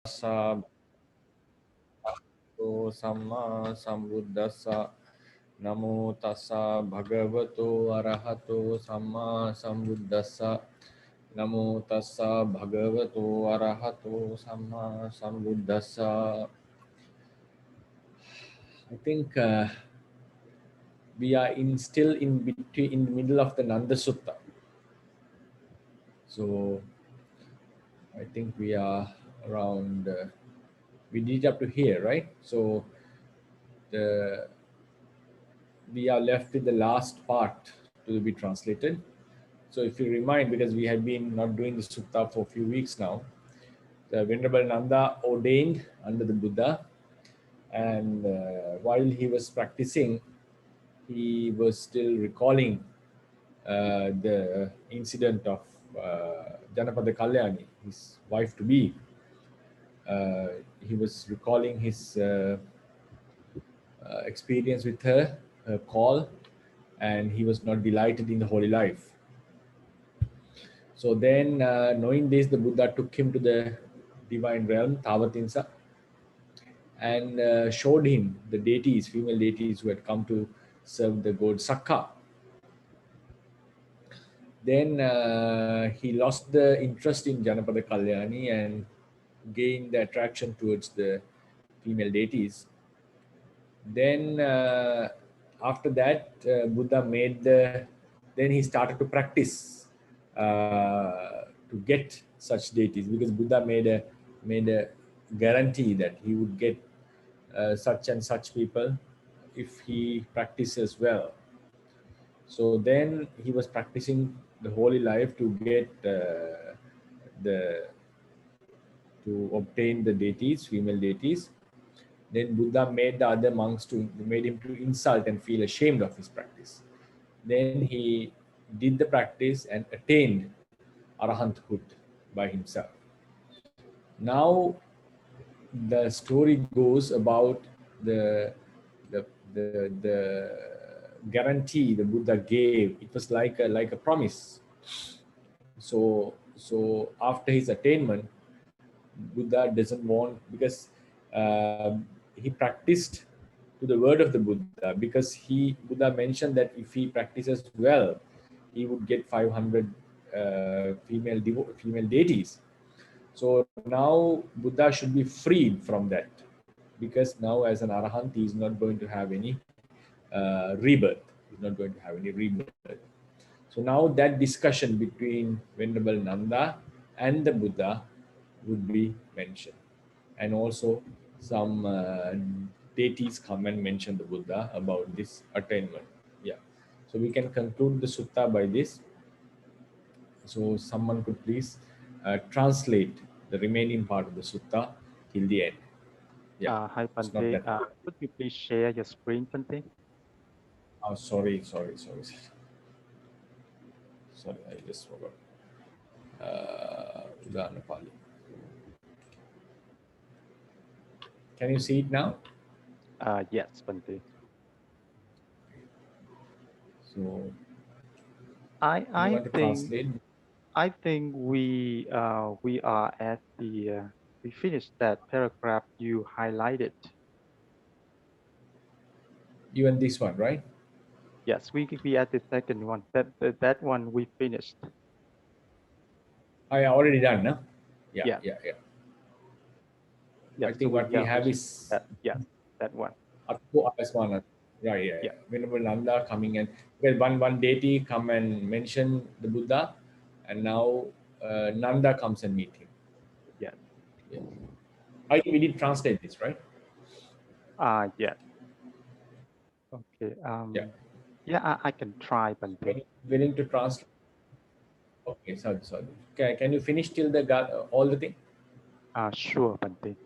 Tassa bhagavato samma sambuddhassa namo tassa bhagavato arahato samma sambuddhassa namo tassa bhagavato arahato samma sambuddhassa. I think we are still in between, in the middle of the Nandasuttaṃ. So I think we are around. We did up to here, right? So we are left with the last part to be translated. So if you remind, because we have been not doing the sutta for a few weeks now, the Venerable Nanda ordained under the Buddha, and while he was practicing, he was still recalling the incident of Janapada Kalyani, his wife to be. He was recalling his experience with her, her call, and he was not delighted in the holy life. So then, knowing this, the Buddha took him to the divine realm, Tavatinsa, and showed him the deities, female deities who had come to serve the god Sakka. Then he lost the interest in Janapada Kalyani and gained the attraction towards the female deities. Then after that, Buddha made then he started to practice to get such deities, because Buddha made a guarantee that he would get such and such people if he practices well. So then he was practicing the holy life to get the to obtain the deities, female deities. Then Buddha made the other monks made him to insult and feel ashamed of his practice. Then he did the practice and attained arahanthood by himself. Now the story goes about the guarantee the Buddha gave. It was like a promise. So after his attainment, Buddha doesn't want, because he practiced to the word of the Buddha, because Buddha mentioned that if he practices well, he would get 500 female deities. So now Buddha should be freed from that, because now as an arahant he is not going to have any rebirth. He's not going to have any rebirth. So now that discussion between Venerable Nanda and the Buddha would be mentioned. And also some deities come and mention the Buddha about this attainment. Yeah. So we can conclude the sutta by this. So someone could please translate the remaining part of the sutta till the end. Yeah. Hi, It's not Bhante. that hard. Could you please share your screen, Bhante? Oh, sorry. Sorry, I just forgot. Udāna Pāḷi. Can you see it now? Yes, Bhante. So I you want to think translate? we are at the we finished that paragraph you highlighted. Even this one, right? Yes, we at the second one. That one we finished. I already done, no? Yeah. Yeah. I Yes, so think what we have is that. Yes, that one. Aswana. Yeah. Yeah. Venerable Nanda coming and, well, one deity come and mention the Buddha, and now Nanda comes and meet him. Yes. Yeah. I think we did translate this, right? Yes. Okay. Yeah. Yeah, I can try, Bhante. Willing to translate? Okay, sorry. Can you finish till the all the thing? Sure, Bhante.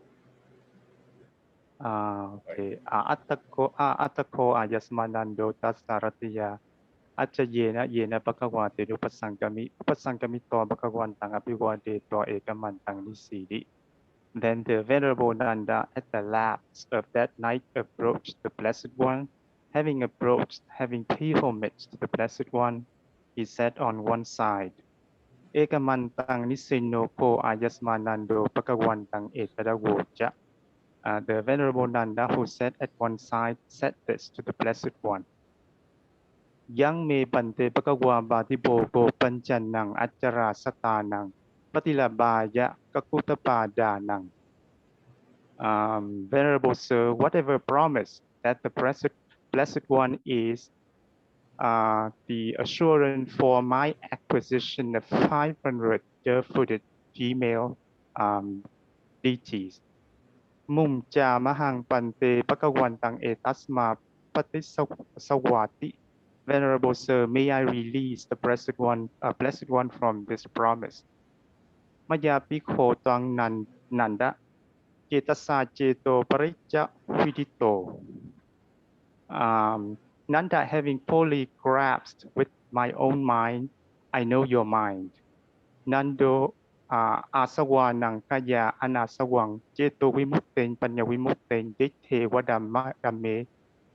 Right. Okay. Atako ayasmanando tasaratiya achayena yena bhagavate upasangami to bhagavantang abhivade to ekamantang nisidi. Then the Venerable Nanda at the lapse of that night approached the Blessed One. Having pilgrimaged the Blessed One, he sat on one side. Ekamantang nisino ko ayasmanando pagkawantang etadawoja. The Venerable Nanda, who sat at one side, said this to the Blessed One. Yang me Bhante pagkawa batibogo panchanang achara satanang patilabaya kakutapadanang. Venerable Sir, whatever promise that the Blessed One is the assurance for my acquisition of 500 bare-footed female deities. Mumcha mahang pante pakawantang etasma patisawati. Venerable Sir, may I release the Blessed One from this promise. Mayapi khotang nanda cetasa ceto paricca vidito. Nanda, having fully grasped with my own mind, I know your mind. Nando asawa ng kaya anasawang ceto wimukten panya wimukten dithe wadamma dame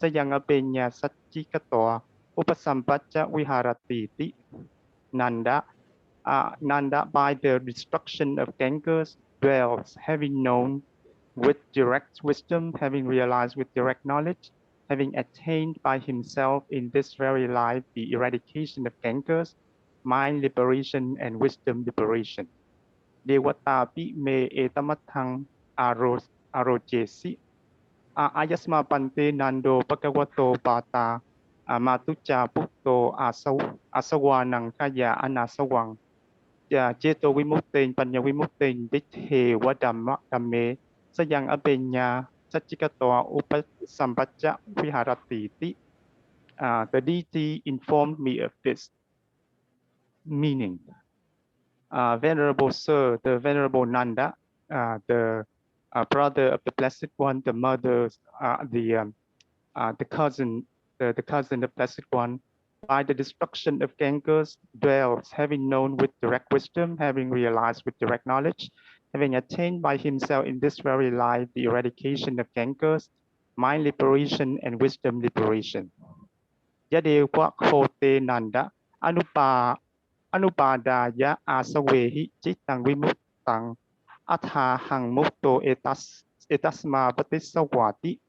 sayang apenya satchikatoa upasampatcha viharatiti. Nanda, by the destruction of cankers dwells, having known with direct wisdom, having realized with direct knowledge, having attained by himself in this very life the eradication of cankers, mind liberation, and wisdom liberation. Dewatapi me etamathang arojesi. Ayasma pante nando pagkawato bata matucha pukto asawanang kaya anasawang ceto wimukten panya wimukten dithe wadamma damme sayang abenya satchikatoa upasampatcha viharatiti. The deity informed me of this meaning. Venerable Sir, the Venerable Nanda, the brother of the Blessed One, the mother, the cousin of Blessed One, by the destruction of cankers dwells, having known with direct wisdom, having realized with direct knowledge, having attained by himself in this very life the eradication of cankers, mind liberation, and wisdom liberation. Yadeva khote nanda anupadaya asavehi chitang vimuktang athahang mukto etasma patisawati.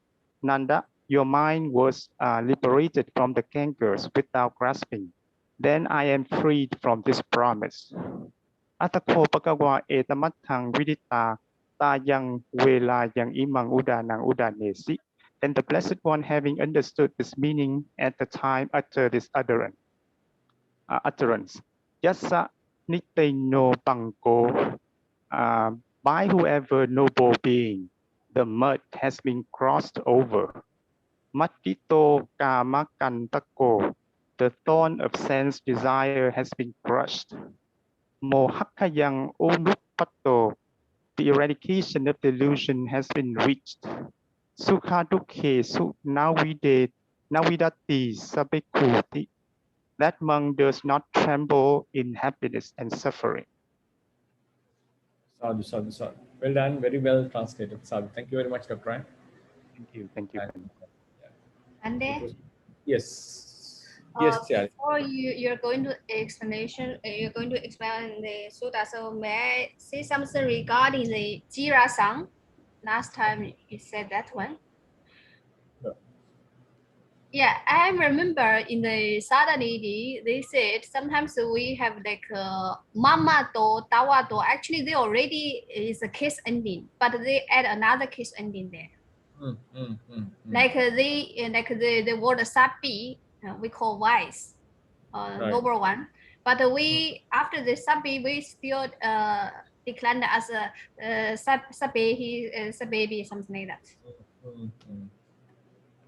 Nanda, your mind was liberated from the cankers without grasping. Then I am freed from this promise. Atako pagawa etamathang vidita tayang vela yang imang udanang udanesi. And the Blessed One, having understood this meaning at the time uttered this utterance. Yasa niteno pangko, by whoever noble being, the mud has been crossed over. Matito kamakantako, the thorn of sense desire has been crushed. Mohakayang unupato, the eradication of delusion has been reached. Sukha dukhe su navidati sabekuti. That monk does not tremble in happiness and suffering. Sadhu, sadhu, sadhu. Well done. Very well translated. Sadhu. Thank you very much, Dr. Ryan. Thank you. Thank you. Bhante? Yes. Yes, Chari. Before you're going to explanation, you're going to explain the sutta. So may I say something regarding the Jira Sang? Last time you said that one. Yeah, I remember in the Sadanidi, they said sometimes we have like mama to, tawa to. Actually, they already is a case ending, but they add another case ending there. Like the word sapi, we call wise, noble one. But we after the sapi, we still decline as a sapi, he is a baby, something like that.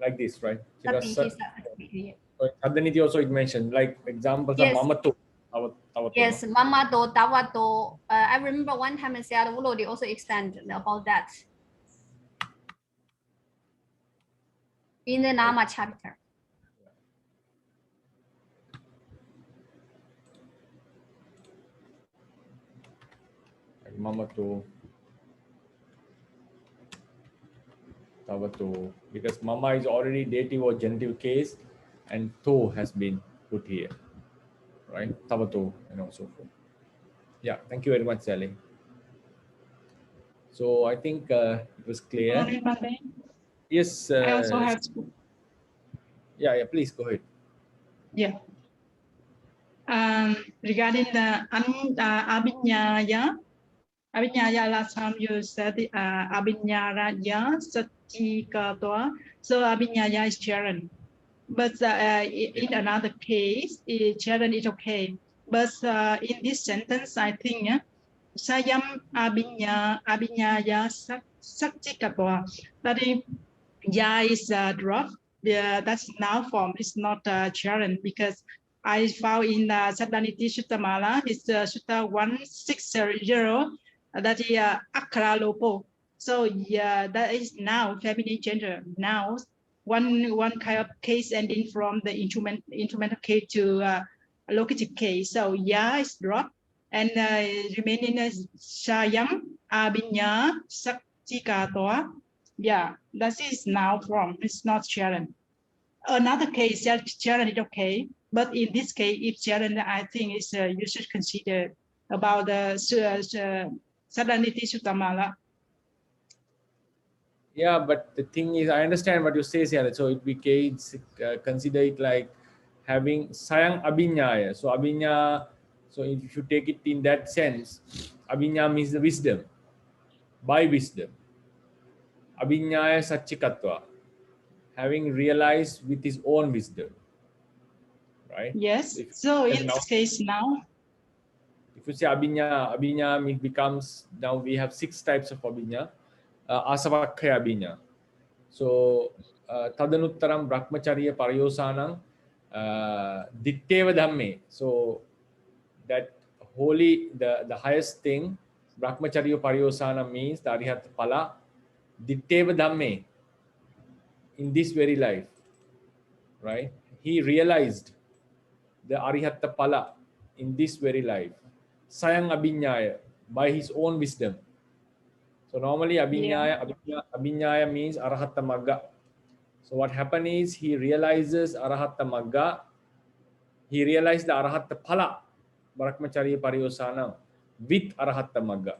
Like this, right? Sapi, Adhaniti also it mentioned, like examples yes. of mama to. Yes, mama to, tawa to. I remember one time in Seattle, they also extend about that in the Nama chapter. Like mama to, tawa to, because mama is already dative or genitive case, and to has been put here, right? Tawa to, and so forth. Yeah, thank you very much, Sally. So I think it was clear. Morning, Bhante. Yes. I also have. Yeah, please go ahead. Yeah. Regarding the Abhinyaya, last time you said Abhinyaya Satchikatva. So Abhinyaya is Charan. But in another case, Charan is okay. But in this sentence, I think Sayam Abhinyaya Satchikatva. That is, Ya is drop. That's noun form. It's not Charan, because I found in Saddhaniti Suttamala, it's Sutta 160, that is Akra Lopo. So yeah, that is now feminine gender. Now one kind of case ending from the instrumental case to locative case. So ya is drop, and remaining as Shayam Abinya Saktikatoa. Yeah, that is now from. It's not Sharon. Another case, Sharon is okay, but in this case, if Sharon, I think it's you should consider about the Saddhaniti Suttamala. Yeah, but the thing is, I understand what you say, Sian. So it becomes consider it like having sayang abhinyaya. So abhinya. So if you take it in that sense, abhinya means the wisdom, by wisdom. Abhinyaya satchikatva, having realized with his own wisdom, right? Yes. So in this case now, if you say abhinya, it becomes, now we have 6 types of abhinya. Asavakkaya abhinya. So tadanuttaram brahmacharya paryosanam ditteva dhamme. So that holy, the highest thing, brahmacharya paryosanam means the arihat pala ditteva dhamme, in this very life, right? He realized the arihatta pala in this very life. Sayang abhinyaya, by his own wisdom. So normally abhinyaya means arahatta magga. So what happened is he realizes arahatta magga. He realized the arahatta phala, brahmacharya paryosanam, with arahatta magga,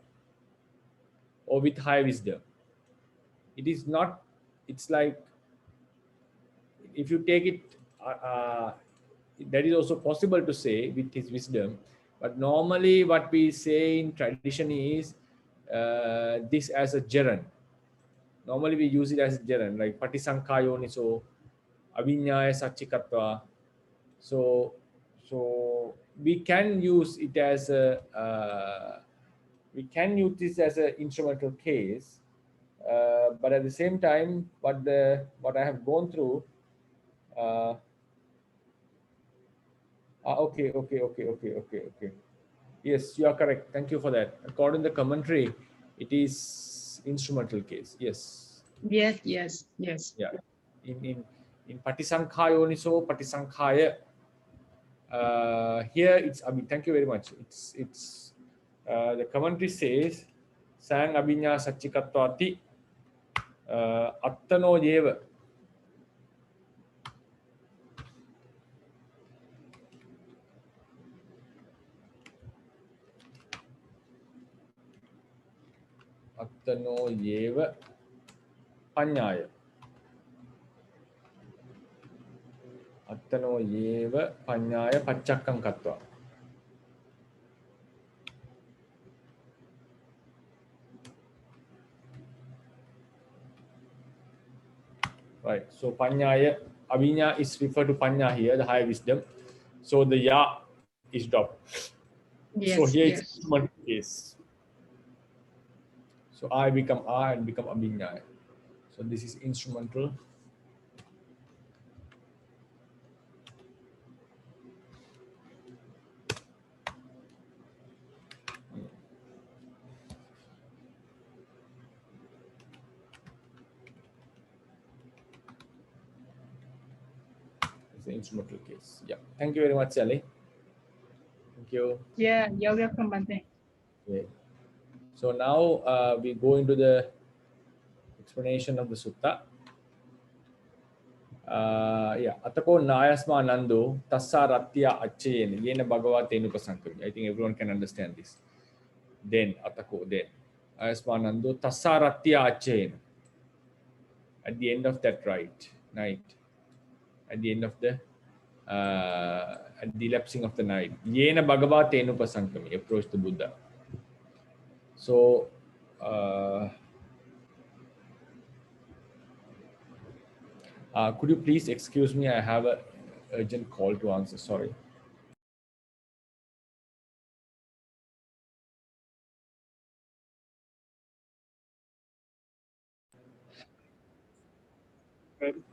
or with high wisdom. It is not, it's like, if you take it, that is also possible to say with his wisdom, but normally what we say in tradition is this as a jaran. Normally we use it as a jaran, like patisankayoniso, avinyaya satchikatva. So we can use it as a we can use this as an instrumental case, but at the same time, what I have gone through. Okay. Yes, you are correct. Thank you for that. According to the commentary, it is instrumental case. Yes. Yes. Yeah. In patisankhayoniso, patisankhaya. Here it's abhi. Thank you very much. It's the commentary says sang abhinya satchikatvati attano yeva. Attano yeva panyaya. Attano yeva panyaya pachakkam katva. Right. So panyaya, abhinya is referred to panya here, the high wisdom. So the ya is dropped. Yes, so here yes. it's instrumental case. So I become I and become abhinya. So this is instrumental. It's the instrumental case. Yeah. Thank you very much, Sally. Thank you. Yeah, you're welcome, Bhante. Okay. So now we go into the explanation of the sutta. Atako nayasma nando tassa ratya acchayena yena bhagavate nupasankami. I think everyone can understand this. then atako then ayasmanando tasaratya achena. At the end of that night, at the end of the at the elapsing of the night, yena bhagava tenupasankami, approached the Buddha. So could you please excuse me? I have a urgent call to answer. Sorry.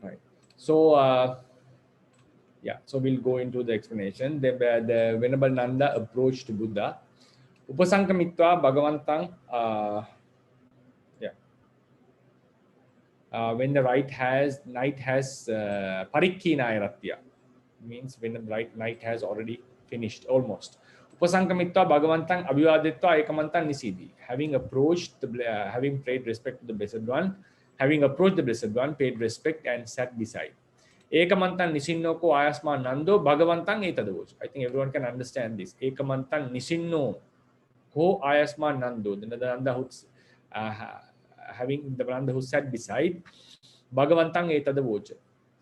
Right. So yeah, so we'll go into the explanation. The Venerable Nanda approached Buddha. Upasankamitva Bhagavantang. When the night has parikkinairatya, means when the night has already finished almost. Upasankamitva Bhagavantang abhivaditva ekamantan nisidi. Having approached having paid respect to the Blessed One, having approached the Blessed One, paid respect and sat beside. Ekamantan nisinno ko ayasma nando Bhagavantang etadavoch. I think everyone can understand this. Ekamantan nisinno ko ayasma nando. The Nanda who having the Nanda who sat beside, Bhagavantang etadavoch,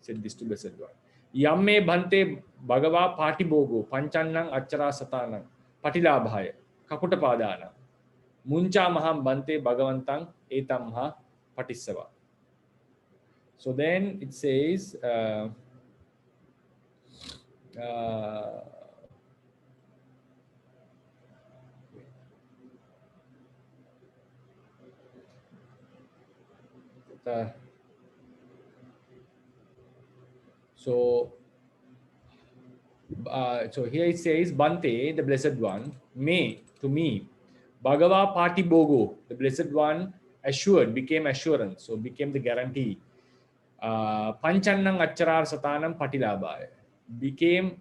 said this to Blessed One. Yamme Bhante Bhagava Patibogo Panchannang Achara Satanang Patilabhaya Kakutapadana Muncha Maham Bhante Bhagavantang Etamha Patisava. So then it says so here it says, Bhante, the Blessed One, may to me, Bhagava Patibogo, the Blessed One, assured, became assurance, so became the guarantee. Panchannang Acharar Satanam Patilabhaya, became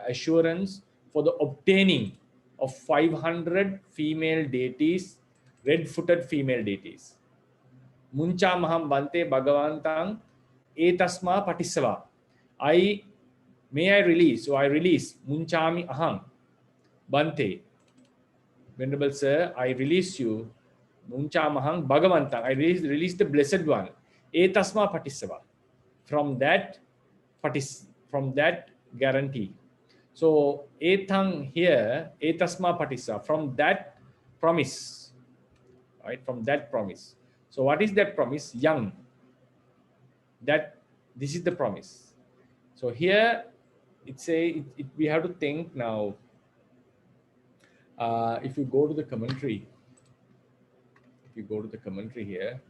assurance for the obtaining of 500 female deities, red-footed female deities. Muncha Maham Bhante Bhagavantang Etasma Patisava. May I release? So I release Munchami Aham Bhante. Venerable Sir, I release you. Munchamaham Bhagavantang. I release the Blessed One. Etasma Patisava. From that guarantee. So Etang here, Etasma Patisava. From that promise. Right? From that promise. So what is that promise? Young. This is the promise. So here we have to think now. If you go to the commentary, here,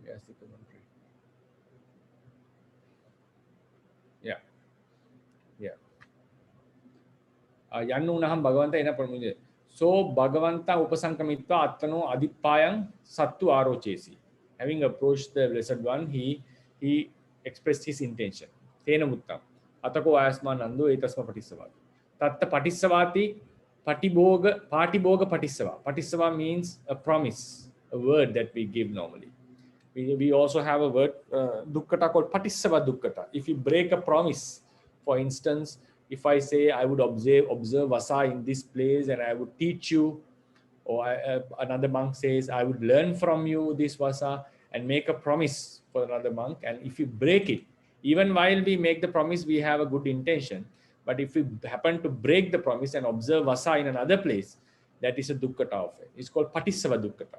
yes, the commentary. Yeah. Yannunaham Bhagavanta ena pramuje. So Bhagavanta upasankamitva attano adipayang sattu arochesi. Having approached the Blessed One, he expressed his intention. Tena muttam. Atako ayasma nando etasma patisava. Tatta patisavati patiboga patisava. Patisava means a promise, a word that we give normally. We also have a word dukkata called patisava dukkata. If you break a promise, for instance, if I say I would observe vasa in this place and I would teach you, or another monk says I would learn from you this vasa and make a promise for another monk, and if you break it, even while we make the promise we have a good intention, but if we happen to break the promise and observe vasa in another place, that is a dukkata of it. It's called patisava dukkata.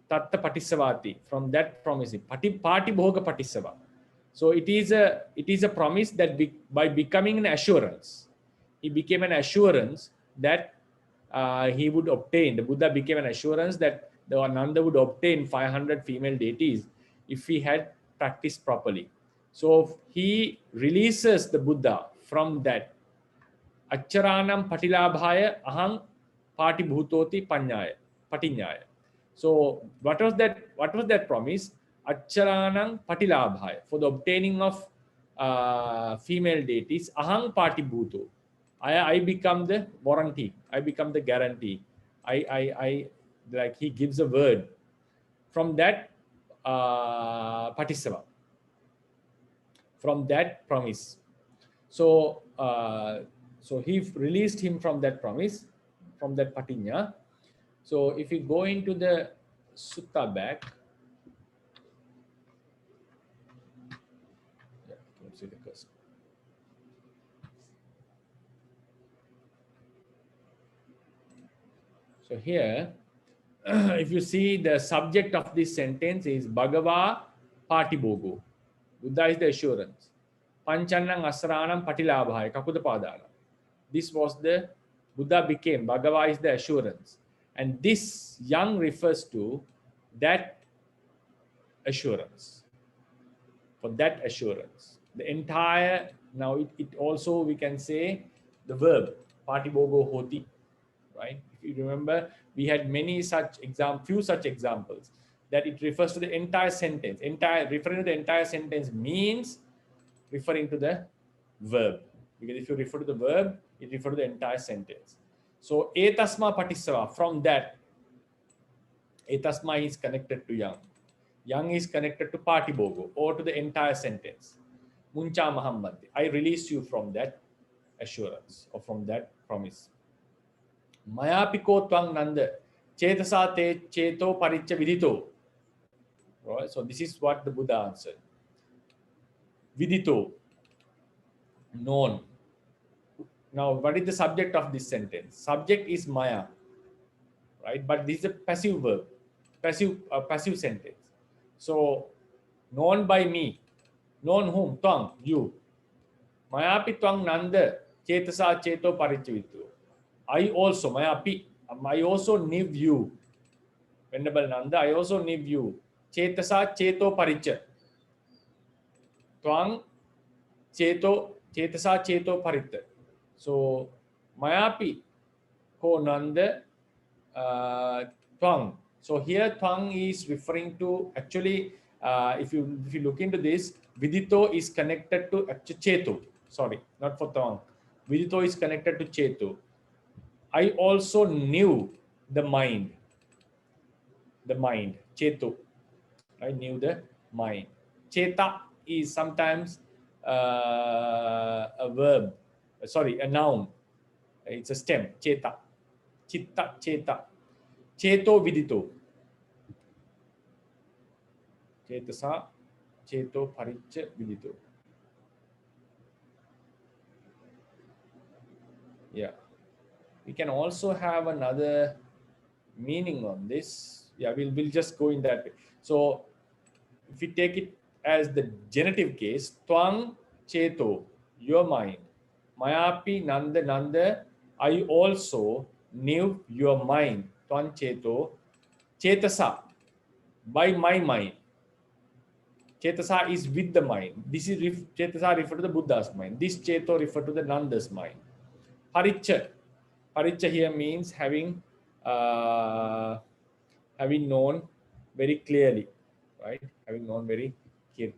Tatta patisavati, from that promise, patibhoga patisava. So it is a promise that by becoming an assurance, he became an assurance that he would obtain. The Buddha became an assurance that the Ananda would obtain 500 female deities if he had practiced properly. So he releases the Buddha from that. Acharanam patilabhaya aham patibhutoti patinyaya. So what was that promise? Acharanam patilabhaya, for the obtaining of female deities, aham patibhuto, I become the warranty. I become the guarantee. Like he gives a word from that patisava, from that promise. So so he released him from that promise, from that patinya. So if you go into the sutta back, yeah, let's see the cursor. So here, if you see, the subject of this sentence is Bhagava Patibogo. Buddha is the assurance. Panchanang Asranam Patilabhaya Kakudapadana. This was the Buddha became. Bhagava is the assurance. And this yang refers to that assurance. For that assurance. The entire, now it also, we can say, the verb, Patibogo Hoti. Right? If you remember, we had many such few such examples, that it refers to the entire sentence. Referring to the entire sentence means referring to the verb. Because if you refer to the verb, it refers to the entire sentence. So etasma patisava, from that, etasma is connected to yang. Yang is connected to patibogo, or to the entire sentence. Muncha mahammati, I release you from that assurance, or from that promise. Mayapiko twang nanda chetasa te cheto paricha vidito. Right? So this is what the Buddha answered. Vidito, known. Now, what is the subject of this sentence? Subject is maya, right? But this is a passive verb, passive sentence. So, known by me. Known whom? Twang, you. Mayapi twang nanda chetasa cheto paricha vidito. I also, Mayapi, I also knew you. Venerable Nanda, I also knew you. Chetasa cheto paricha. Twang cheto, chetasa cheto parita. So, Mayapi ko Nanda twang. So here twang is referring to, actually, if you look into this, vidito is connected to cheto. Sorry, not for twang. Vidito is connected to cheto. I also knew the mind. The mind, cheto. I knew the mind. Cheta is sometimes a verb, sorry, a noun. It's a stem, cheta. Chitta, cheta. Cheto vidito. Chetasa, cheto paricha vidito. Yeah. We can also have another meaning on this. Yeah, we'll just go in that way. So if we take it as the genitive case, twang cheto, your mind. Mayapi nanda nanda, I also knew your mind. Twang cheto, chetasa, by my mind. Chetasa is with the mind. This is chetasa refer to the Buddha's mind. This cheto refer to the Nanda's mind. Paricha. Paricha here means having known very clearly, right? Having known very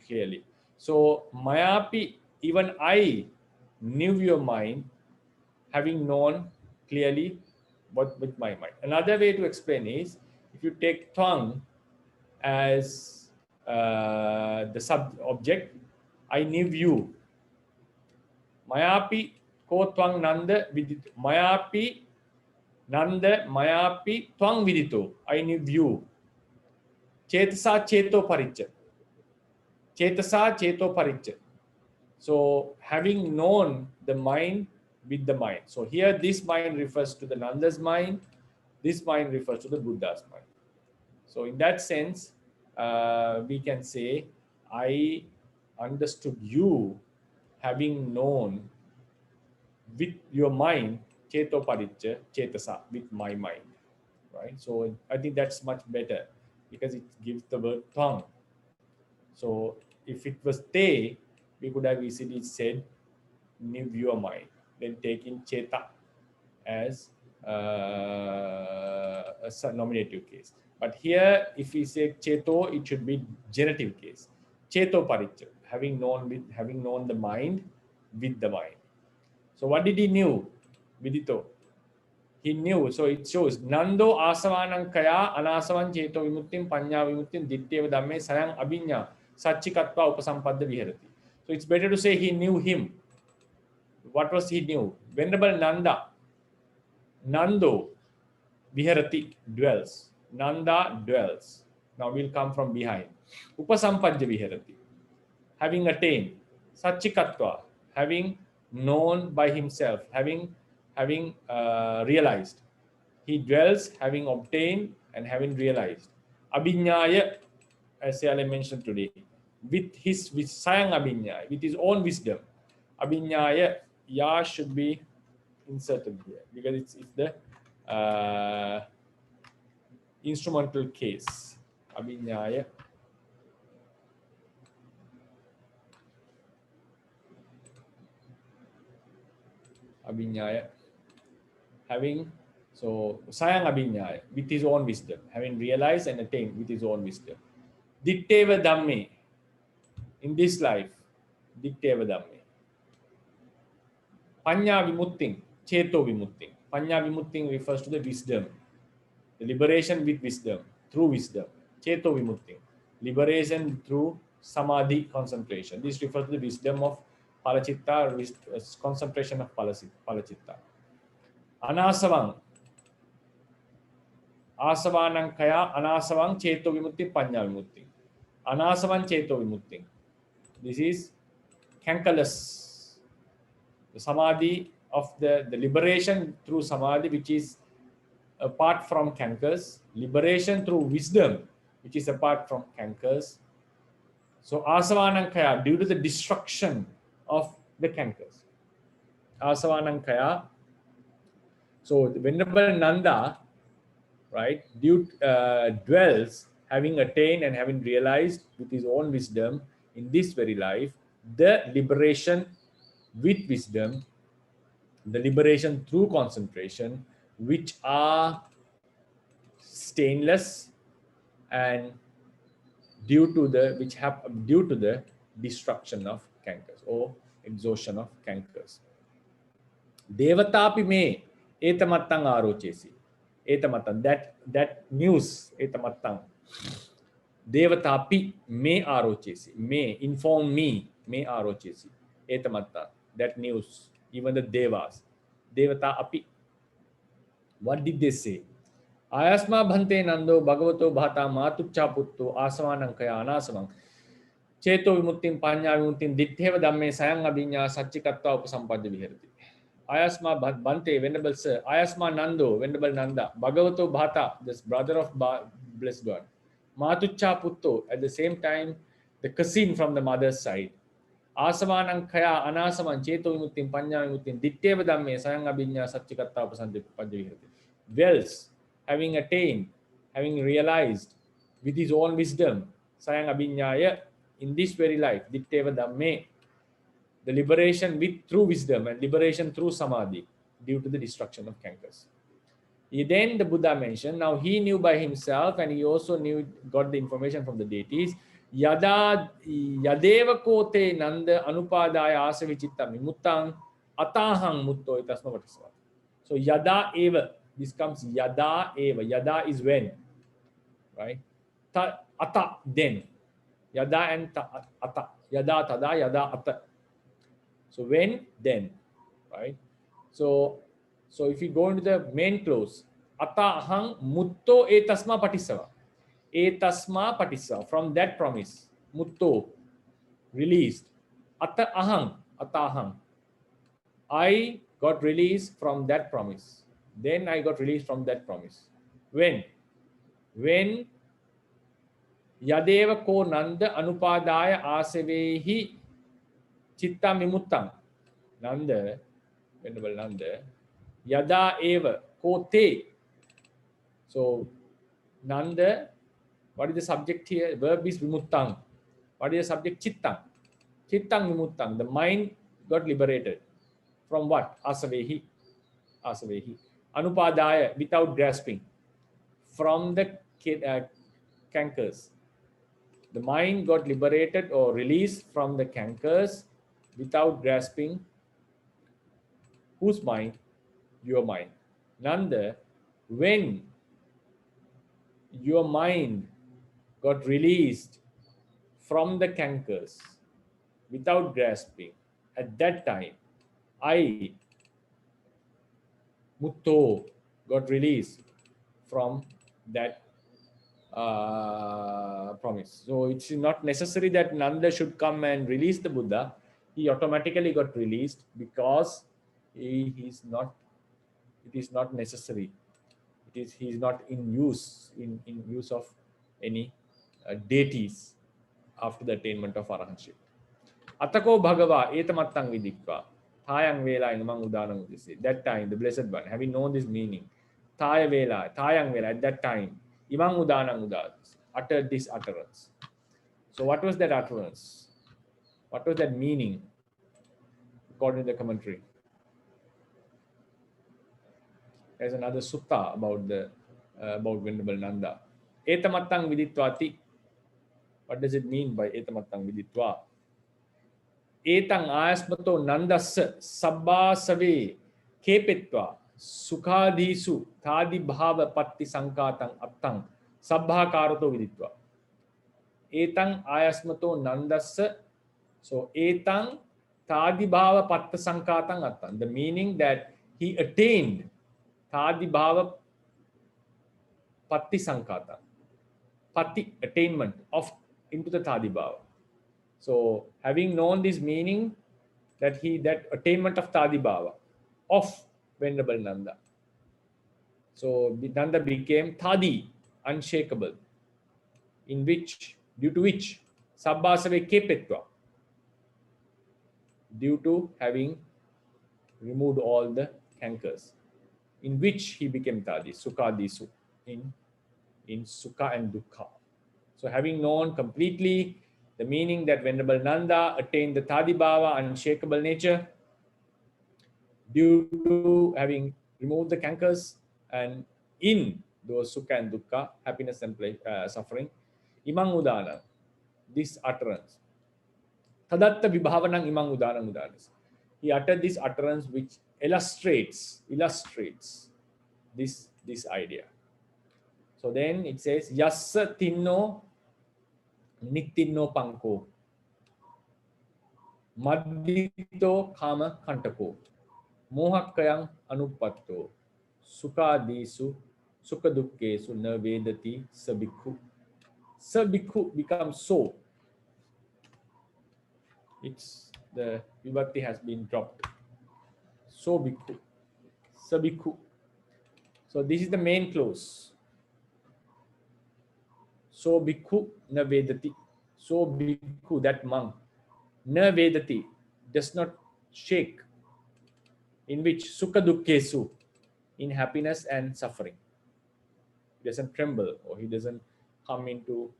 clearly. So Mayapi, even I knew your mind, having known clearly what with my mind. Another way to explain is, if you take twang as the sub-object, I knew you. Mayapi ko twang nanda vidito. Mayapi nanda mayapi twang vidito. I knew you. Chetasa cheto paricha. Chetasa cheto paricha. So having known the mind with the mind. So here this mind refers to the Nanda's mind. This mind refers to the Buddha's mind. So in that sense, we can say, I understood you, having known with your mind, cheto paricha, chetasa, with my mind, right? So I think that's much better because it gives the word twang. So if it was te, we could have easily said, knew your mind, then taking cheta as a nominative case. But here, if we say cheto, it should be genitive case. Cheto paricha, having known the mind with the mind. So what did he knew? Vidito. He knew. So it shows Nando asavanam kaya anasavan cheto vimuttim panya vimuttim ditteva dhamme sayang abhinya satchikatva upasampadda viharati. So it's better to say he knew him. What was he knew? Venerable Nanda. Nando viharati dwells. Nanda dwells. Now we'll come from behind. Upasampadya viharati. Having attained. Satchikatva. Having known by himself. Having realized. He dwells having obtained and having realized. Abhinyaya, as I mentioned today, with sayang abhinyaya, with his own wisdom. Abhinyaya, ya should be inserted here because it's the instrumental case. Abhinyaya. Abhinyaya. Having, so sayang abhinyaya, with his own wisdom, having realized and attained with his own wisdom. Ditteva dhamme, in this life, ditteva dhamme. Panya vimutting, cheto vimutting. Panya vimutting refers to the wisdom, the liberation with wisdom, through wisdom. Cheto vimutting, liberation through samadhi concentration. This refers to the wisdom of palachitta, concentration of palachitta. Anasavang, asavanang kaya anasavang cheto vimutting panya vimutting. Anasavang cheto vimutting. This is cankerless. The samadhi of the liberation through samadhi, which is apart from cankers. Liberation through wisdom, which is apart from cankers. So asavanang kaya, due to the destruction of the cankers. Asavanang kaya. So the Venerable Nanda, right, dwells having attained and having realized with his own wisdom in this very life, the liberation with wisdom, the liberation through concentration, which are stainless and due to the destruction of cankers or exhaustion of cankers. Devatapi me etamattang arochesi. Etamattang, that news, etamattang. Devatapi me arochesi. Me, inform me, me arochesi. Etamattang, that news, even the devas. Devata api. What did they say? Ayasma Bhante Nando Bhagavato Bhata Matuccha Putto Asavanam Kaya Anasavang Cheto Vimuttim Panya Vimuttim Ditteva Dhamme Sayang Abhinya Satchikatva Upasampadya Viharati. Ayasma Bhante, Venerable Sir, Ayasma Nando, Venerable Nanda, Bhagavato Bhata, this brother of blessed God, Matuccha Putto, at the same time, the cousin from the mother's side, Asavanam Kaya Anasavan Cheto Vimuttim Panya Vimuttim Ditteva Dhamme Sayang Abhinya Satchikatva Upasampadya Viharati. Wells, having attained, having realized with his own wisdom, sayang abhinyaya, in this very life, ditteva dhamme, the liberation through wisdom and liberation through samadhi due to the destruction of cankers. Then the Buddha mentioned, now he knew by himself and he also got the information from the deities, yadeva kote nanda anupadaya asavichitta mimuttang atahang mutto itasma vatisva. So yada eva, this comes yada eva. Yada is when, right? Ta, ata, then. Yada and ta, ata. Yada tada, yada ata. So when, then, right? So if you go into the main clause, ata ahang mutto etasma patisava. Etasma patisava. From that promise, mutto, released. Ata ahang. I got released from that promise. Then I got released from that promise. When yadeva ko nanda anupadaya asevehi chitta mimuttam. Nanda, Venerable Nanda, yada eva ko te. So Nanda, what is the subject here? Verb is vimuttam. What is the subject? Chittang. Chittang vimuttam. The mind got liberated. From what? Asavehi. Anupadaya, without grasping. From the cankers. The mind got liberated or released from the cankers without grasping Whose mind? Your mind. Nanda, when your mind got released from the cankers without grasping, at that time, I, Mutto, got released from that promise. So it's not necessary that Nanda should come and release the Buddha. He automatically got released because he is not. It is not necessary. He is not in use of any deities after the attainment of arahantship. Atako Bhagava etamattang vidikva thayang vela inamang Udāna mudise. That time, the Blessed One, having known this meaning, thayang vela, at that time, imang Udāna mudase, uttered this utterance. So what was that utterance? What was that meaning according to the commentary? There's another sutta about Venerable Nanda. Etamattang viditvati. What does it mean by etamattang viditva? Etang ayasmato nandassa sabbha save kepetva sukhadisu thadi bhava patti sankatang attang sabbha karato viditva. Etang ayasmato nandassa. So etang thadi bhava patta sankatang attang. The meaning that he attained Thadi bhava patti sankata. Patti, attainment of into the Thadi bhava. So having known this meaning, that attainment of Thadi bhava of Venerable Nanda. So Nanda became Thadi, unshakable, due to which sabbhasave kepetva, due to having removed all the cankers, in which he became Thadi, Sukhadisu, in Sukha and Dukkha. So having known completely the meaning that Venerable Nanda attained the Thadi Bhava, unshakable nature, due to having removed the cankers, and in those Sukha and Dukkha, happiness and suffering, imang Udāna, this utterance, Tadatta vibhavanang imang Udāna mudanas. He uttered this utterance which illustrates this idea. So then it says yassa tinno nittinno panko maddito kama kantako mohakkayang anupatto sukadisu sukadukkesu na vedati sabikhu. Sabikhu becomes so. The vibhakti has been dropped. So bhikkhu, sabikhu. So this is the main clause. So bhikkhu na vedati. So bhikkhu, that monk, na vedati, does not shake. In which sukha dukkhesu, in happiness and suffering. He doesn't tremble, or he doesn't come into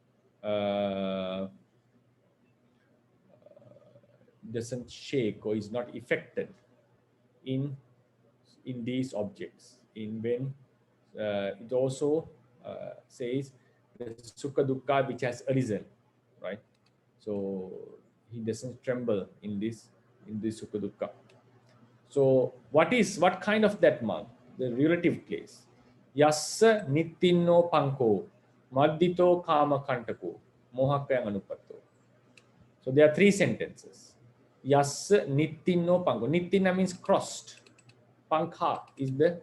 doesn't shake, or is not affected in these objects. When it also says the sukha dukkha which has arisen, right? So he doesn't tremble in this sukha dukkha. So what kind of that monk? The relative case. Yassa nittinno panko maddito kama kantako mohakkayang anupatto. So there are three sentences. Yassa nittinno panko. Nittinna means crossed. Pankha is the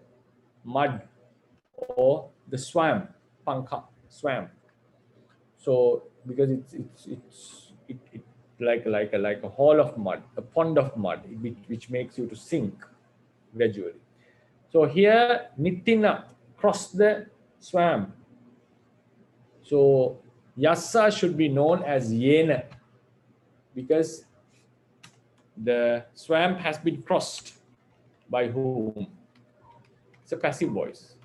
mud or the swamp. Pankha, swamp. So because it's like a hole of mud, a pond of mud, which makes you to sink gradually. So here nittinna, cross the swamp. So yassa should be known as yena, because the swamp has been crossed. By whom? It's a passive voice,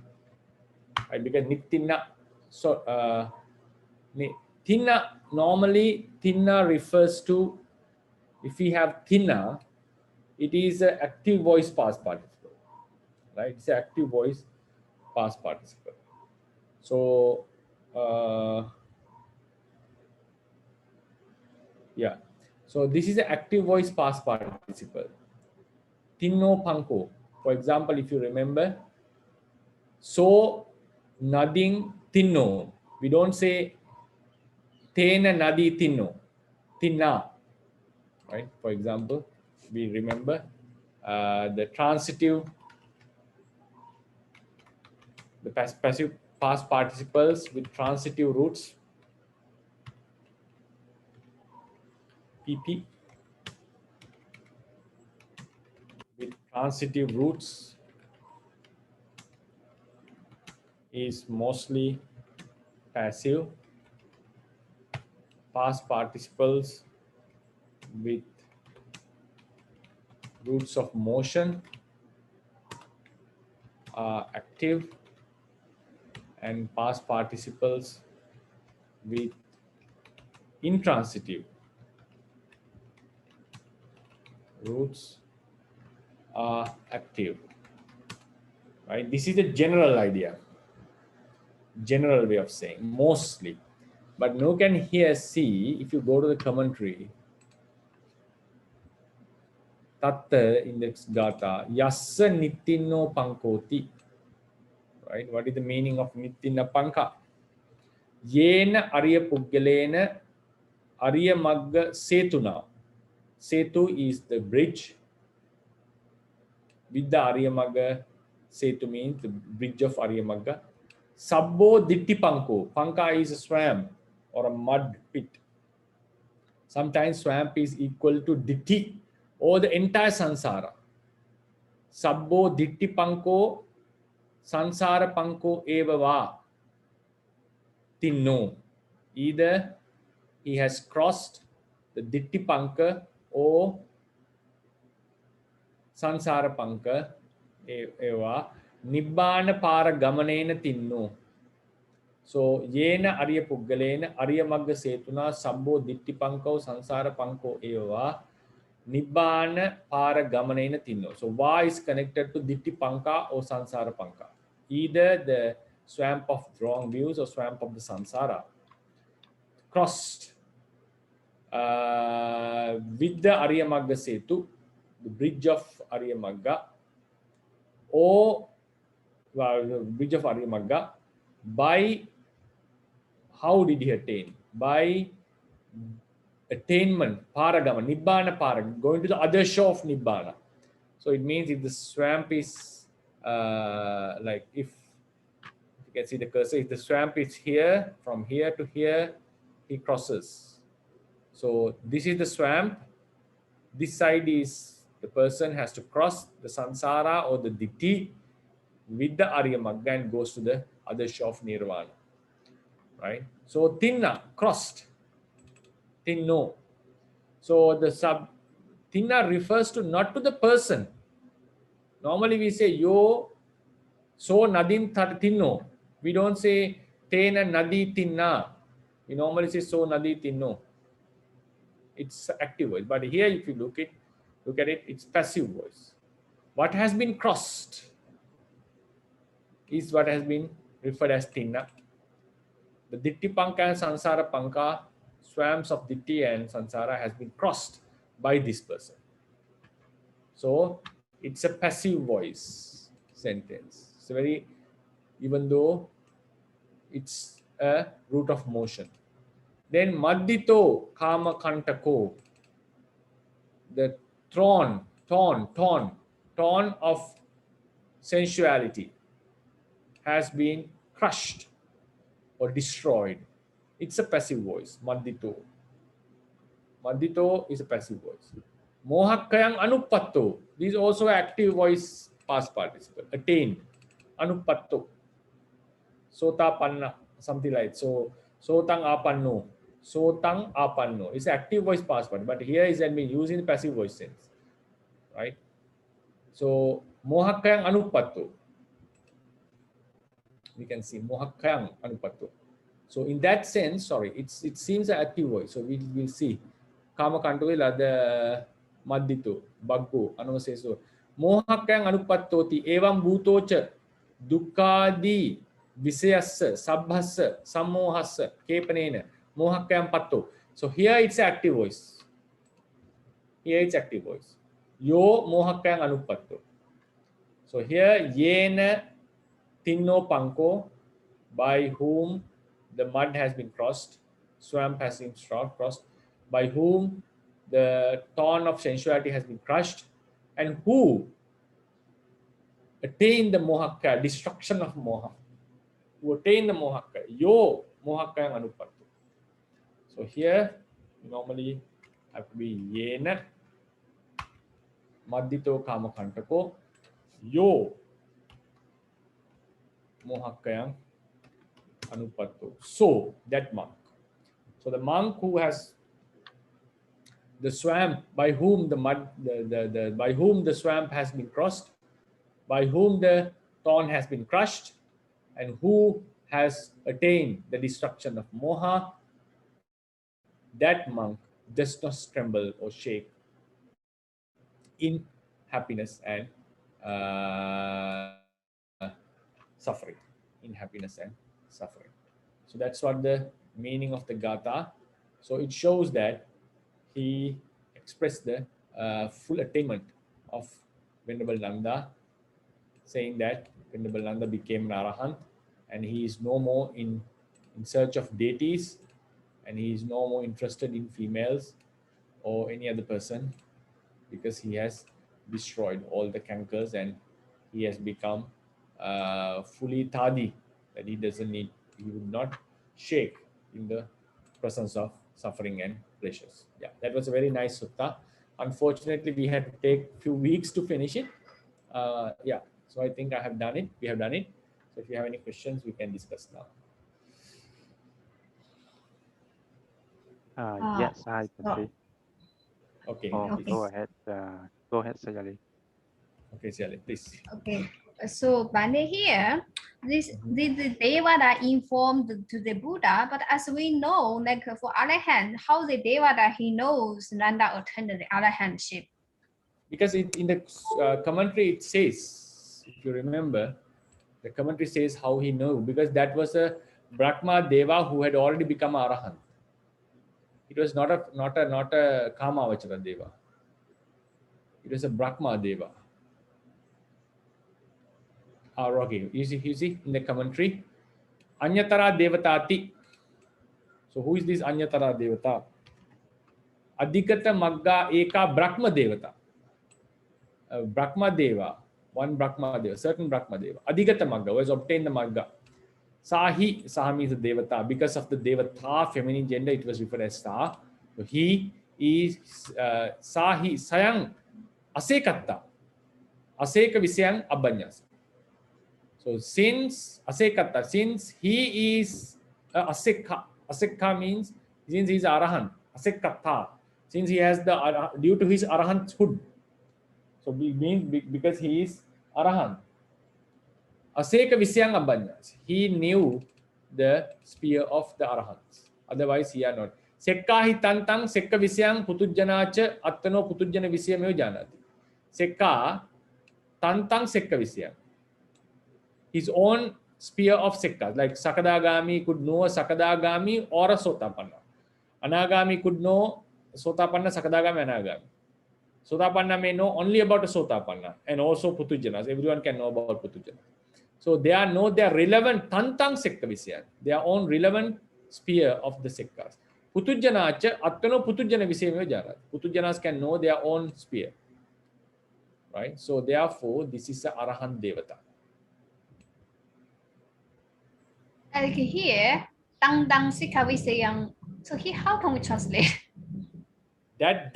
right? Because nittinna. So tinna, normally tinna refers to, if we have tinna, it is an active voice past participle, right? It's an active voice past participle. So yeah, so this is an active voice past participle. Tinno panko. For example, if you remember, so nading tinno. We don't say tena nadi tinno, tinna, right? For example, we remember the transitive, the passive past participles with transitive roots, PP, with transitive roots is mostly passive. Past participles with roots of motion are active, and past participles with intransitive roots are active, right? This is the general idea, general way of saying mostly. But you can here see, if you go to the commentary, tatta index gata yassa nittinno pankoti, right? What is the meaning of nittinna panka? Yena ariya puggalena ariya magga setuna. Setu is the bridge. With the ariya magga, setu means the bridge of ariya magga. Sabbo ditti panko. Panka is a swamp or a mud pit. Sometimes swamp is equal to ditti or the entire sansara. Sabbo ditti panko sansara panko eva va tinno. Either he has crossed the ditti panka or sansara panka eva nibbana para gamanena tinno. So yena ariya puggalena ariya magga setuna sabbo ditti panko sansara panko eva nibbana para gamanena tinno. So va is connected to ditti panka or sansara panka, either the swamp of wrong views or swamp of the sansara, crossed with the ariya magga setu, the bridge of ariya magga, or the bridge of ariya magga, by how did he attain? By attainment, paragama, nibbana paragama, going to the other shore of nibbana. So it means if the swamp is like, if you can see the cursor, if the swamp is here, from here to here, he crosses. So this is the swamp. This side is the person has to cross the sansara or the ditti with the ariya magga and goes to the other shore of nirvana. Right? So tinna, crossed. Tinno. So the tinna refers to not to the person. Normally we say yo so nadin tinno. We don't say tena nadi tinna. We normally say so nadi tinno. It's active voice. But here if you look at it, it's passive voice. What has been crossed is what has been referred as tinna. The ditti panka and sansara panka, swamps of ditti and sansara, has been crossed by this person. So it's a passive voice sentence. It's a very, even though it's a root of motion. Then maddito kama kantako, the thorn of sensuality has been crushed or destroyed. It's a passive voice, maddito. Maddito is a passive voice. Mohakkayang anupatto, this is also active voice past participle, attained, anupatto. Sota panna, something like so. Sotang apanno, sotang apanno. It's active voice past participle, but here is being used in passive voice sense, right? So mohakkayang anupatto. We can see mohakkayang anupatto. So in that sense, sorry, it seems an active voice. So we will see. Kama kanto ila the maddito, baggo, ano say so. Mohakkayang anupattoti evam bhutocha dukkadi visayassa sabbhassa sammohassa kepanena mohakkayam patto. So here it's active voice. Here it's active voice. Yo mohakkayang anupatto. So here, yena tinno panko, by whom the mud has been crossed, swamp has been crossed, by whom the thorn of sensuality has been crushed, and who attained the mohakka, destruction of moha, who attained the mohakka, yo mohakka yang anupattu. So here, normally have to be yena maddito kamakantako, yo mohakka yang anupattu. So that monk. So the monk who has the swamp, by whom the mud, by whom the swamp has been crossed, by whom the thorn has been crushed, and who has attained the destruction of moha, that monk does not tremble or shake in happiness and suffering. In happiness and suffering. So that's what the meaning of the Gatha. So it shows that he expressed the full attainment of Venerable Nanda, saying that Venerable Nanda became an Arahant and he is no more in search of deities, and he is no more interested in females or any other person, because he has destroyed all the cankers and he has become fully tadi, that he doesn't need, he would not shake in the presence of suffering and pleasures. Yeah, that was a very nice sutta. Unfortunately, we had to take a few weeks to finish it. Yeah, so I think I have done it. We have done it. So if you have any questions, we can discuss now. Yes, I can see. Okay. Okay. Go ahead. Go ahead, Sayali. Okay, Sayali, please. Okay. So Bhante here, the Devata informed to the Buddha, but as we know, like for Arahant, how the Devata he knows Nanda attended the Arahantship? Because in the commentary it says, if you remember, the commentary says how he knew, because that was a Brahma Deva who had already become Arahant. It was not a Kamavachara Deva. It was a Brahma Deva. Okay, you see in the commentary, Anyatara Devatati. So who is this Anyatara Devata? Adhikata Magga Eka Brahma Devata. Brahma Deva, one Brahma Deva, certain Brahma Deva. Adhikata Magga, who has obtained the Magga. Saha means the Devata. Because of the Devata feminine gender, it was referred as Sa. So he is Sahi Sayang Asekatta. Aseka Visyang Abhanyas. So since Asekatta, since he is Asekha means since he is Arahant, Asekatta, since he has the due to his Arahanthood. So means because he is Arahant. Aseka Visyang Abhanyas. He knew the sphere of the Arahants. Otherwise, he are not. Sekka hi tantang sekka visyang putujjana cha attano putujjana visyamyo janati. Sekka tantang sekka visyang. His own sphere of sekkas, like Sakadagami could know a Sakadagami or a Sotapanna. Anagami could know Sotapanna, Sakadagami, Anagami. Sotapanna may know only about a Sotapanna and also Putujjanas. Everyone can know about Putujjanas. So they are relevant Tantang Sekka Visyan, their own relevant sphere of the Sekkas. Putujjana cha attano Putujjana Visyamyo janati. Putujjanas can know their own sphere. Right? So therefore, this is a Arahant Devata. Like here, Tang Dang Sikavisayang. So here, how can we translate? That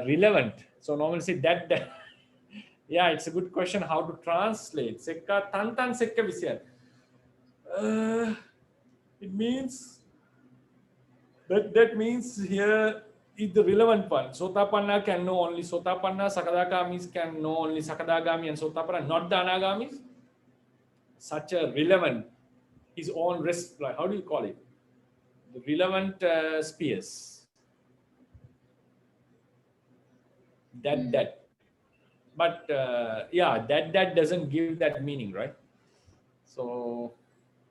relevant. So normally say that yeah, it's a good question how to translate. Sekka Tantang Sekka Visyan. It means that means here is the relevant one. Sotapanna can know only Sotapanna, Sakadagamis can know only Sakadagami and Sotapanna, not the Anagamis. Such a relevant, his own rest, how do you call it? The relevant spheres. But yeah, that doesn't give that meaning, right? So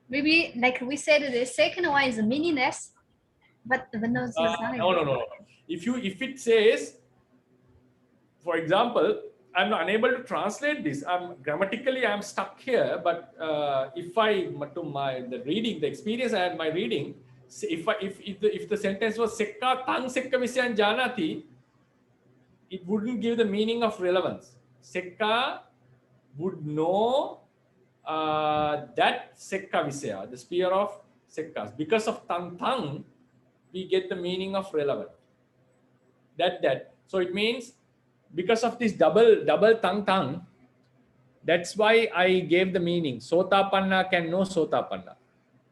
Maybe like we said, the second one is meaningless, but no, no. If it says, for example, I'm unable to translate this. Grammatically I'm stuck here, but if the reading, the experience I had my reading, if the sentence was sekka tang sekka visyan janati, it wouldn't give the meaning of relevance. Sekka would know that sekka visaya, the sphere of sekkas. Because of tang, we get the meaning of relevant. So it means because of this double tang, that's why I gave the meaning. Sotapanna can know sotapanna.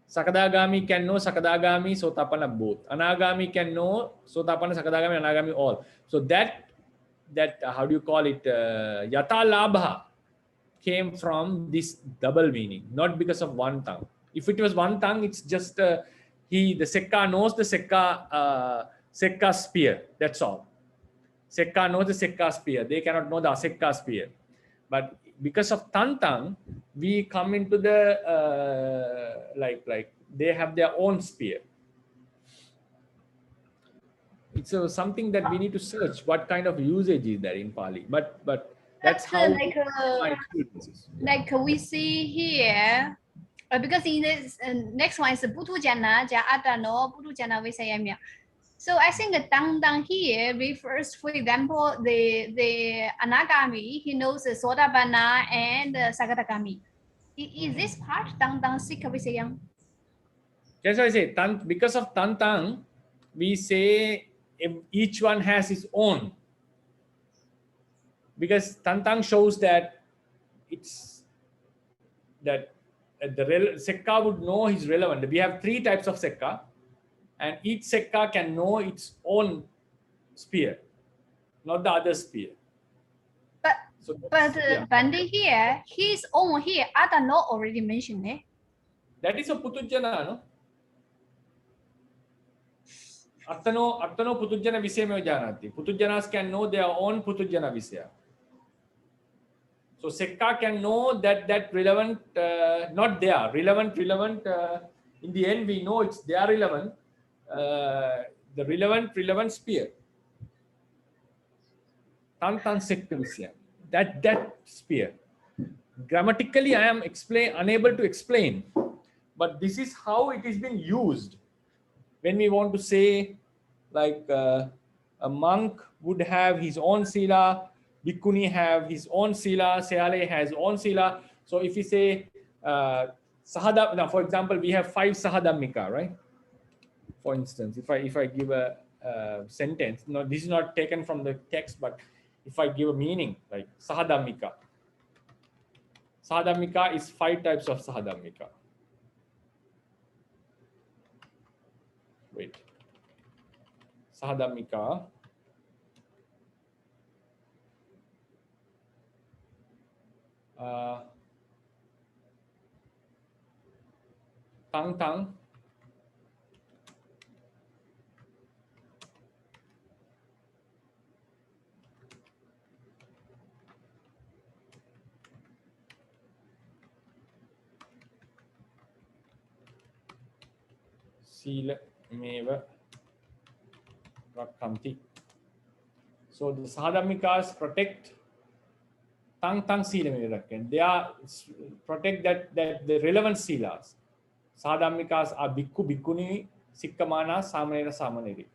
Sakadagami can know sakadagami, sotapanna both. Anagami can know sotapanna, sakadagami, anagami all. So that how do you call it? Yata labha came from this double meaning, not because of one tongue. If it was one tongue, it's just the sekka knows the sekka sphere. That's all. Sekka knows the sekka sphere. They cannot know the asekka sphere. But because of tantang, we come into the like they have their own sphere. It's something that we need to search. What kind of usage is there in Pāli? But that's how my experience is. Like we see here, because in this next one is Putujana, Atano, Putujana Visayamya. So I think the tang here refers, for example, the anagami. He knows the Sotapanna and Sakadagami. Is this part tang sikha visayam? That's why I say because of tang, we say each one has its own. Because tang shows that it's that the sekka would know is relevant. We have 3 types of sekka, and each sekka can know its own sphere, not the other sphere. But So Bhante here, his own here, Ada not already mentioned it. That is a putujjana, no? Attano putujjana visayame janati. Putujjanas can know their own putujjana visaya. So sekka can know that relevant, not there, relevant. In the end, we know it's their relevant, the relevant sphere. Tan sekka visaya. That sphere. Grammatically, I am unable to explain, but this is how it is being used. When we want to say, like a monk would have his own sila, bhikkhuni have his own sila, Seale has own sila. So if we say now for example, we have 5 sahadhammika, right? For instance, if I give a sentence, no, this is not taken from the text, but if I give a meaning like sahadhammika. Sahadhammika is 5 types of sahadhammika. Wait. Sahadhammika. Tang. Sila meva rakhanti. So the sahadhammikas protect tang sila meva rakhan. They are protect that the relevant silas. Sahadhammikas are bhikkhu, bhikkhuni, sikkamana, samanera, samaneri.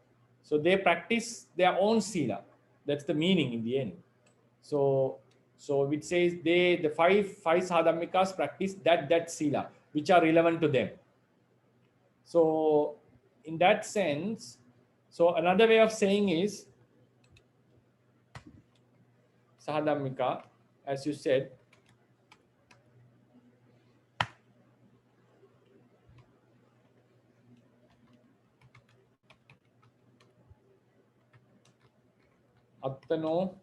So they practice their own sila. That's the meaning in the end. So it says the five sahadhammikas practice that sila which are relevant to them. So in that sense, so another way of saying is sahadhammika, as you said, attano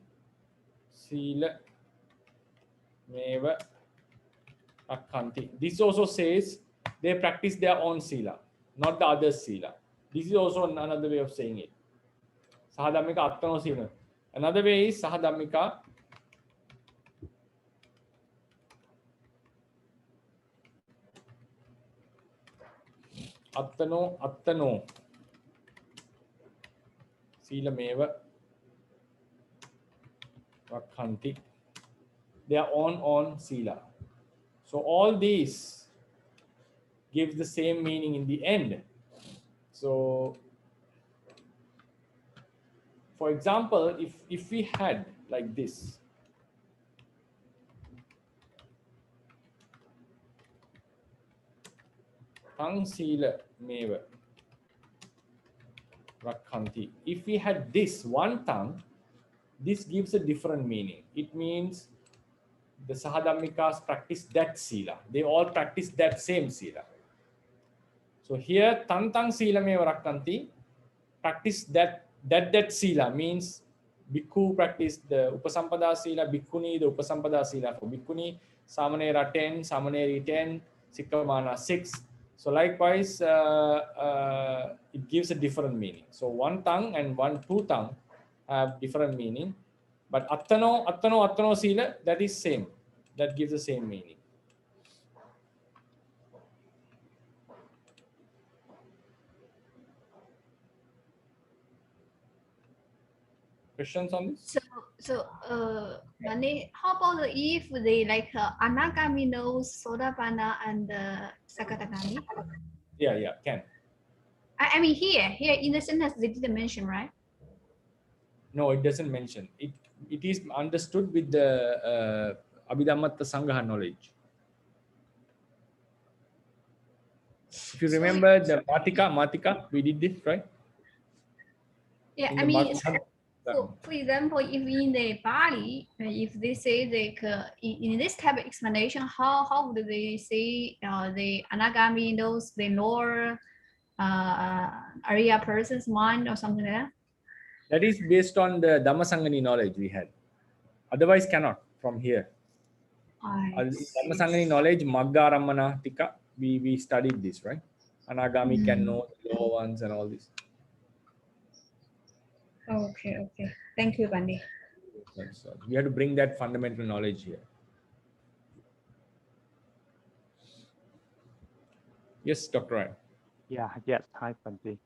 sila meva rakhanti. This also says they practice their own sila, not the other sila. This is also another way of saying it. Sahadhammika attano sila. Another way is sahadhammika attano sila meva rakhanti. They are on sila. So all these gives the same meaning in the end. So for example, if we had like this, tang sila meva rakhanti. If we had this one tang, this gives a different meaning. It means the Sahadhammikas practice that sila. They all practice that same sila. So here, tang sila meva rakhanti, practice that sila means bhikkhu practice the upasampada sila, bhikkhuni the upasampada sila. For bhikkhuni, samanera 10, samaneri 10, sikkamana 6. So likewise, it gives a different meaning. So one tongue and two tongue have different meaning, but attano sila, that is same. That gives the same meaning. Questions on this? Bhante, how about if they like Anagami knows Sotapanna and Sakadagami? Yeah, can. I mean here in the sentence they didn't mention, right? No, it doesn't mention. It is understood with the Abhidhammatta Sangha knowledge. If you remember the Matika, we did this, right? Yeah, In I the mean, Maggavihārī. so for example, if in the Pāḷi, if they say like in this type of explanation, how do they say the Anagami knows the lower Arya person's mind or something like that? That is based on the Dhammasangani knowledge we had. Otherwise, cannot from here. Dhammasangani knowledge, Magga Ramana Tika, we studied this, right? Anagami can know the lower ones and all this. Okay. Thank you, Bhante. So we have to bring that fundamental knowledge here. Yes, Dr. Ryan. Yes, hi, Bhante.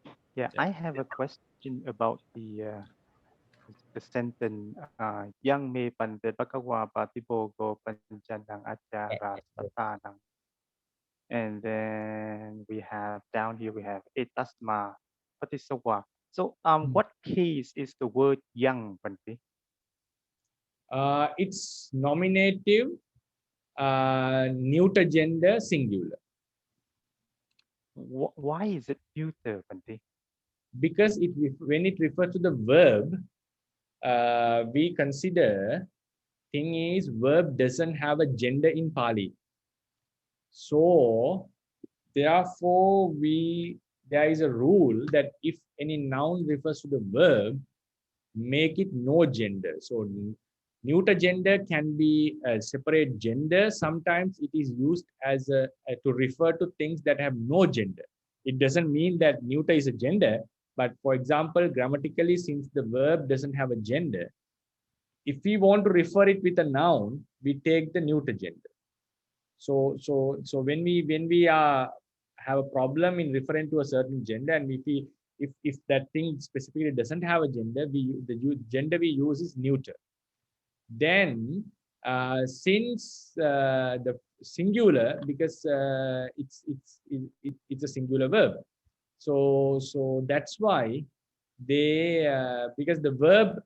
I have a question about the sentence yang me Bhante bhagawa patibogo panjanang achara satanang. And then we have down here we have etasma patisawa. So what case is the word yang, Bhante? It's nominative, neuter gender, singular. Why is it neuter, Bhante? Because when it refers to the verb, we consider thing is verb doesn't have a gender in Pāli. So therefore there is a rule that if any noun refers to the verb, make it no gender. So neuter gender can be a separate gender. Sometimes it is used as to refer to things that have no gender. It doesn't mean that neuter is a gender, but for example, grammatically, since the verb doesn't have a gender, if we want to refer it with a noun, we take the neuter gender. So when we have a problem in referring to a certain gender, and if that thing specifically doesn't have a gender, the gender we use is neuter. Then since the singular, because it's a singular verb, so that's why they because the verb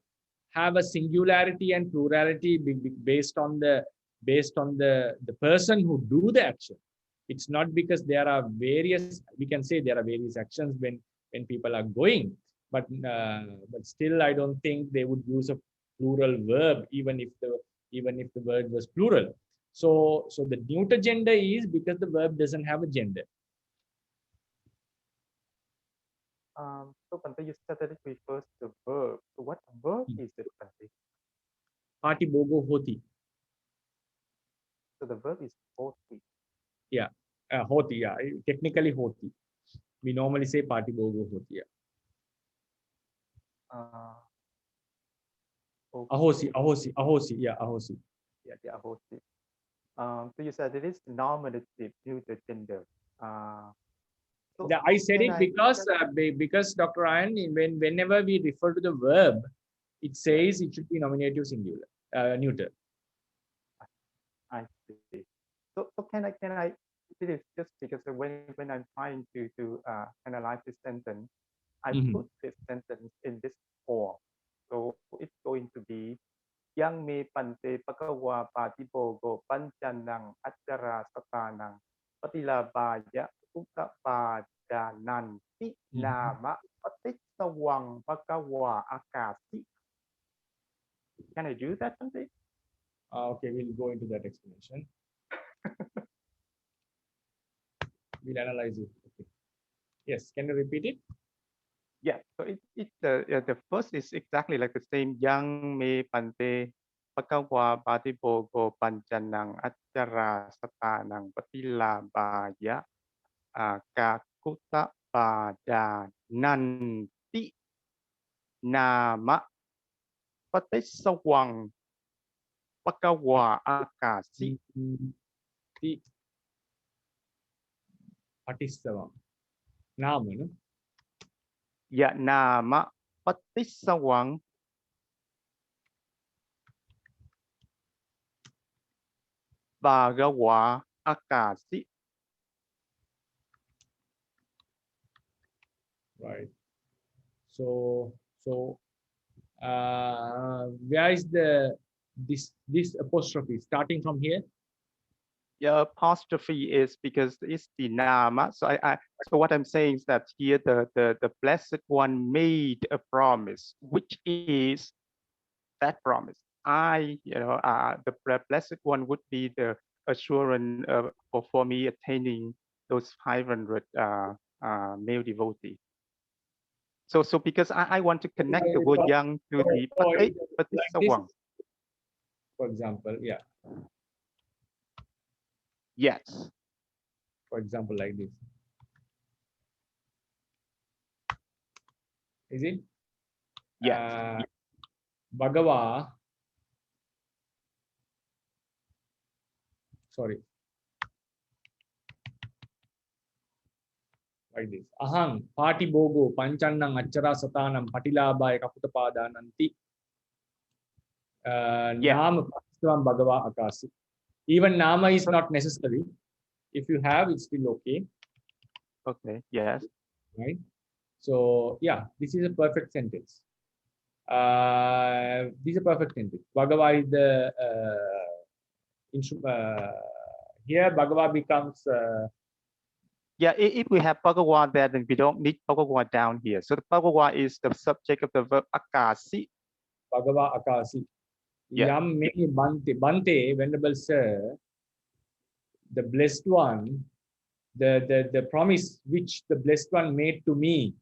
have a singularity and plurality based on the person who do the action. It's not because there are various, we can say there are various actions when people are going, but still I don't think they would use a plural verb even if the word was plural. So the neuter gender is because the verb doesn't have a gender. So Bhante, you said that it refers to the verb. So what verb is it, Bhante? Pati bogo hoti. So the verb is hoti. Yeah, hoti. Yeah, technically hoti. We normally say pati bogo hoti. Yeah. Okay. Ahosi. Yeah, ahosi. Yeah, ahosi. So you said it is nominative neuter gender. So I said it because Dr. Ryan, whenever we refer to the verb, it says it should be nominative singular, neuter. So can I it is just because when I'm trying to analyze this sentence, I put this sentence in this form. So it's going to be yang me pante pakawa patibogo panchanang achara satanang patilabaya ukapadananti nama patisawang pakawa akasi. Can I do that, Bhante? Okay, we'll go into that explanation. We'll analyze it. Okay. Yes, can you repeat it? Yeah, so the first is exactly like the same. Yang me pante pakawa patibogo panchanang achara satanang patilabaya kakuta pada nanti nama patisawang pakawa akasi. The Patissavam. Nama, no? Ya nama patisawang bagawa akasi. Right. So where is this apostrophe starting from here? Yeah, apostrophe is because it's the nama. So so what I'm saying is that here the blessed one made a promise, which is that promise. The blessed one would be the assurance for me attaining those 500 male devotees. So because I want to connect the word yang to the patisawang. For example, yeah. Yes. For example, like this. Is it? Yes. Bhagava. Sorry. Like this. Ahang pati bogo panchannang achara satanam patilabaya kaputapada nanti. Nama patissavam Bhagava akasi. Even nama is not necessary. If you have, it's still okay. Okay. Yes. Right. So yeah, this is a perfect sentence. This is a perfect sentence. Bhagava is the here Bhagava becomes. Yeah, if we have Bhagava there, then we don't need Bhagava down here. So the Bhagava is the subject of the verb akasi. Bhagava akasi. Yeah. Yam me Bhante. Bhante, Venerable Sir, the blessed one, the promise which the blessed one made to me,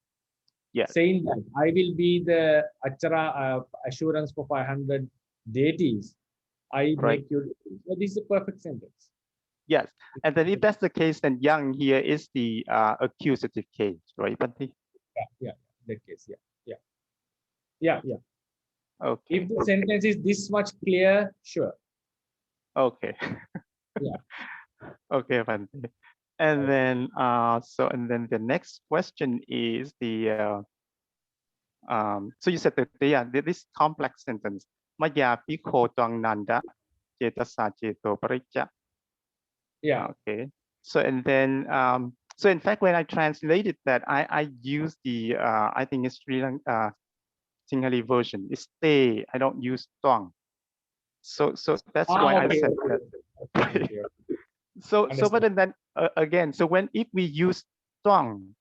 saying that I will be the achara assurance for 500 deities. I make you. So this is a perfect sentence. Yes, and then if that's the case, then yang here is the accusative case, right, Bhante? Yeah, that case, yeah. Okay. If the sentence is this much clear, sure. Okay. Yeah. Okay, Bhante. And then and then the next question is the so you said that this complex sentence maya pikho twang nanda cetasa ceto paricca. Yeah. Okay. So and then so in fact when I translated that I use the I think it's Sri Lanka Singhali version. It's stay. I don't use twang. So that's why I said that. Okay. So but then again, so if we use twang,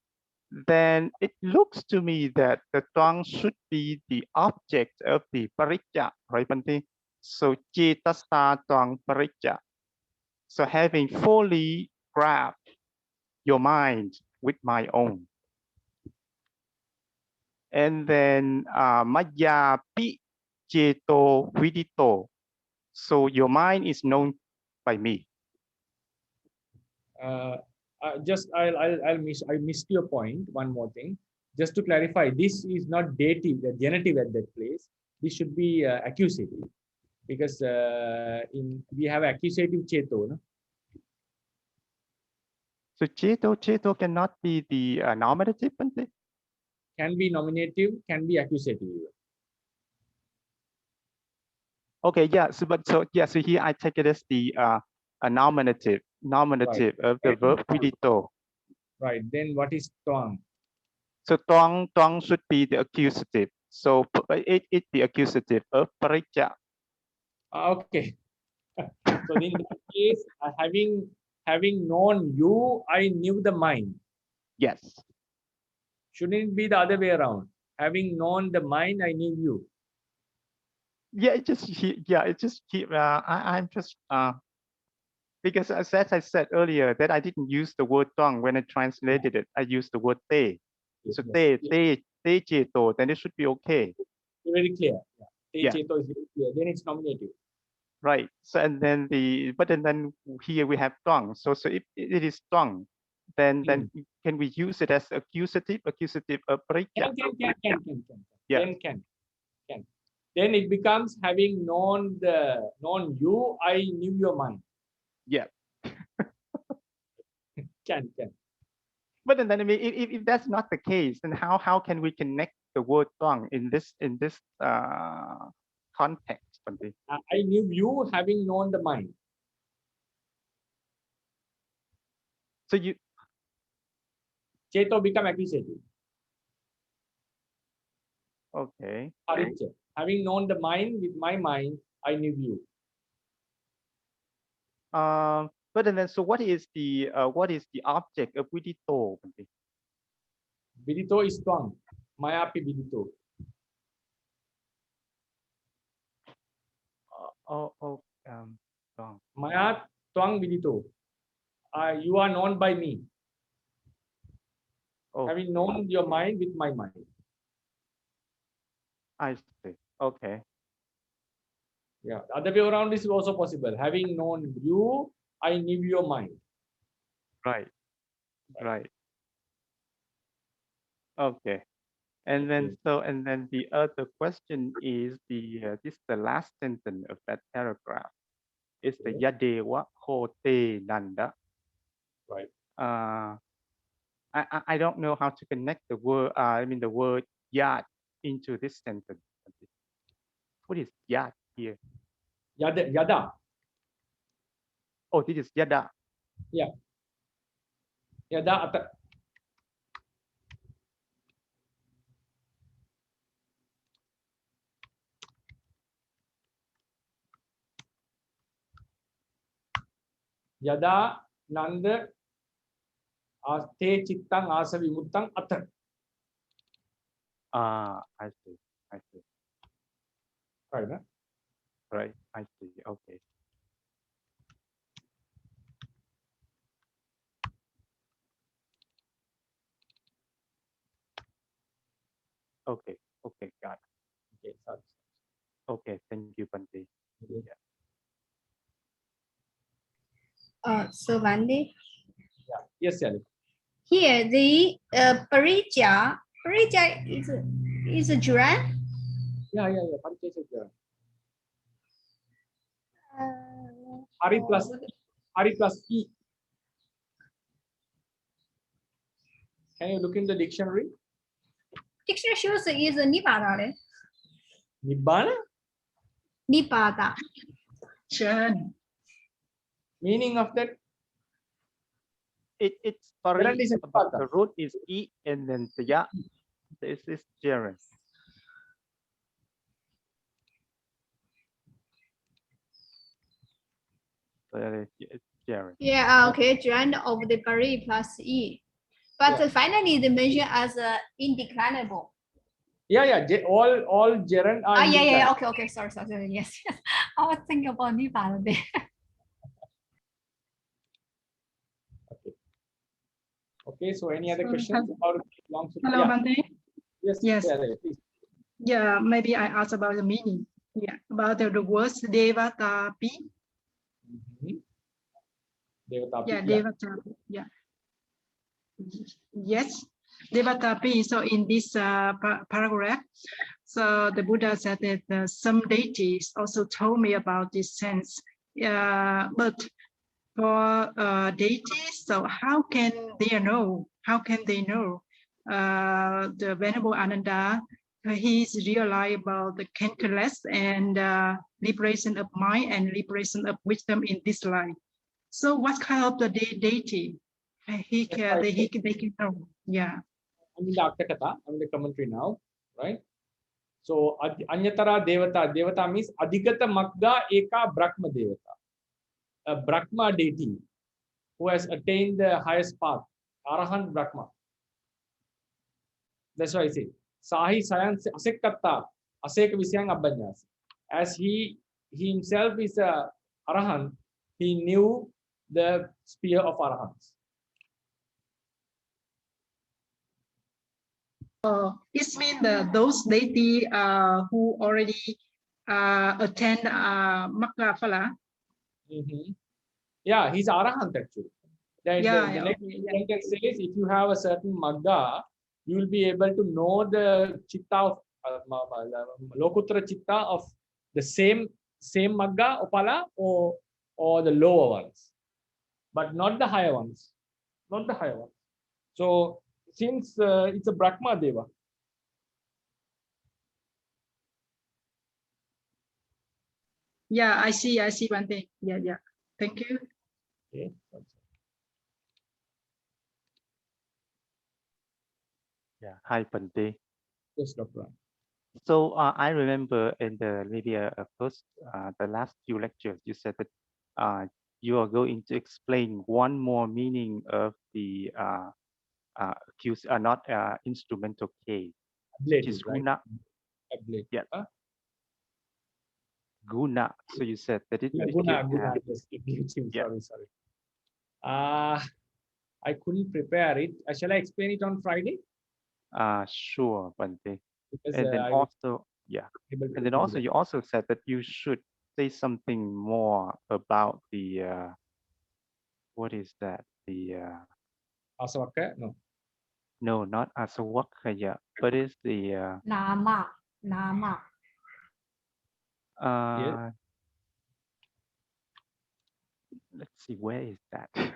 then it looks to me that the twang should be the object of the paricca, right, Bhante? So cetasa twang paricca. So having fully grabbed your mind with my own. And then maya pi ceto vidito. So your mind is known by me. I missed your point. One more thing, just to clarify, this is not dative, the genitive at that place. This should be accusative, because we have accusative ceto. No? So ceto cannot be the nominative, Bhante? Can be nominative, can be accusative. Okay, yeah. So here I take it as the a nominative of the verb vidito. Right. Then what is twang? So twang should be the accusative. So it the accusative of parija. Okay. So in that case, having known you, I knew the mind. Yes. Shouldn't it be the other way around? Having known the mind, I knew you. Yeah, it just I'm just because as I said earlier that I didn't use the word twang when I translated it. I used the word te. So te cheto, then it should be okay. Very clear. Te Yeah. cheto is very clear. Then it's nominative. Right. So and then then here we have twang. So if it is twang, then can we use it as accusative of parija? Can. Yeah. Can. Then it becomes having known you, I knew your mind. Yeah. Can. But then I mean, if that's not the case, then how can we connect the word twang in this context? I knew you, having known the mind. So you Cheto become accusative. okay. Having known the mind with my mind, I knew you. But then so what is the object of vidito? Vidito is twang. Mayapi vidito. Twang. Maya twang vidito. You are known by me. Oh. Having known your mind with my mind. I see. Okay. Yeah. The other way around is also possible. Having known you, I knew your mind. Right. Okay. And then the other question is this the last sentence of that paragraph. It's the yadewa hote nanda. Right. I don't know how to connect the word the word yad into this sentence. What is yad here? Yada. Oh, this is yada. Yeah. Yada. Yada nanda te chittang asa vimuttang atar. I see. Right, huh? Right, I see. Okay. Okay, got it. Okay, sorry. Okay, thank you, Bhante. So Bhante. Yeah. Yes, Yali. Here the parija is a gerund. Yeah. Parija is a gerund. Hari plus E. Can you look in the dictionary? Dictionary shows is a nipada. Nibbana? Nipada. Churn. Meaning of that? It's pari, but the root is E and then the ya. This is gerund. It's gerund. Yeah, okay, gerund of the pari plus E. But finally they mention as indeclinable. Yeah. All gerund are yeah. Okay. Sorry. Yes. I was thinking about nipada there. Okay, so any other questions about long sutta? Hello, Bhante. Yes. Please. Yeah, maybe I ask about the meaning. Yeah, about the words devatapi. Devatapi. Yeah, devatapi. Yeah. Yes, devatapi. So in this paragraph, so the Buddha said that some deities also told me about this sense. But for deities, so how can they know? The Venerable Ananda, he's realized about the cankerless and liberation of mind and liberation of wisdom in this life. So what kind of the deity he can they can know? Yeah. I'm in the Atthakatha, I'm in the commentary now, right? So Anyatara Devata, Devata means Adhigata Magga Eka Brahma Devata, a Brahma deity who has attained the highest path, Arahant Brahma. That's why I say Sahi Sayan Asekata, Asek Visyang Abhanyas. As he himself is a Arahant, he knew the sphere of Arahants. It means those deity who already attend Maggavihāri. Yeah, he's Arahant actually. The next sentence says if you have a certain Magga, you will be able to know the Chitta of Lokuttara Chitta of the same Magga, Upala, or the lower ones, but not the higher ones. Not the higher ones. So since it's a Brahma Deva. Yeah, I see, Bhante. Yeah. Thank you. Okay. Yeah. Hi, Bhante. Yes, Dr. So I remember in the maybe the last few lectures, you said that you are going to explain one more meaning of the not instrumental case, which is right? guna. Ablative. Yeah. Guna. So you said that it Guna. Yes. Sorry. I couldn't prepare it. Shall I explain it on Friday? Sure, Bhante. Because And then also, yeah. And then also, you also said that you should say something more about the what is that? The Asavaka? no, not asawakaya, but it's the Nama. Yes. Let's see, where is that? I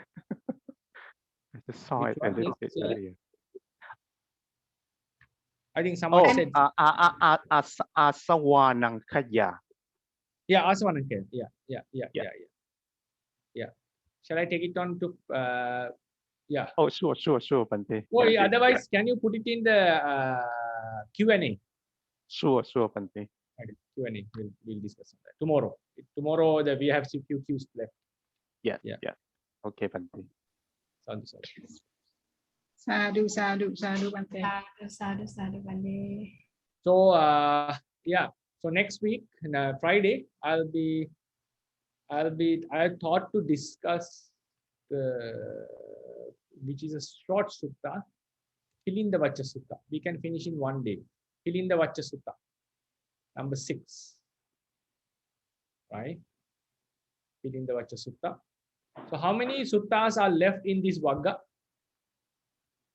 just saw Which it a one? little bit earlier. I think someone said. Asawanangkaya. Yeah, Asavananka. Yeah. Shall I take it on to? Yeah. Oh, sure, Bhante. Oh, yeah, otherwise, can you put it in the Q&A? Sure, Bhante. Q&A. We'll discuss on that tomorrow. Tomorrow, we have few Qs left. Yeah. Okay, Bhante. Sorry. Sadhu, Bhante. Sadhu, Bhante. So yeah. So next week, Friday, I thought to discuss which is a short sutta, Hilinda Vacha Sutta. We can finish in one day. Hilinda Vacha Sutta, number 6. Right? Hilinda Vacha Sutta. So how many suttas are left in this Vagga?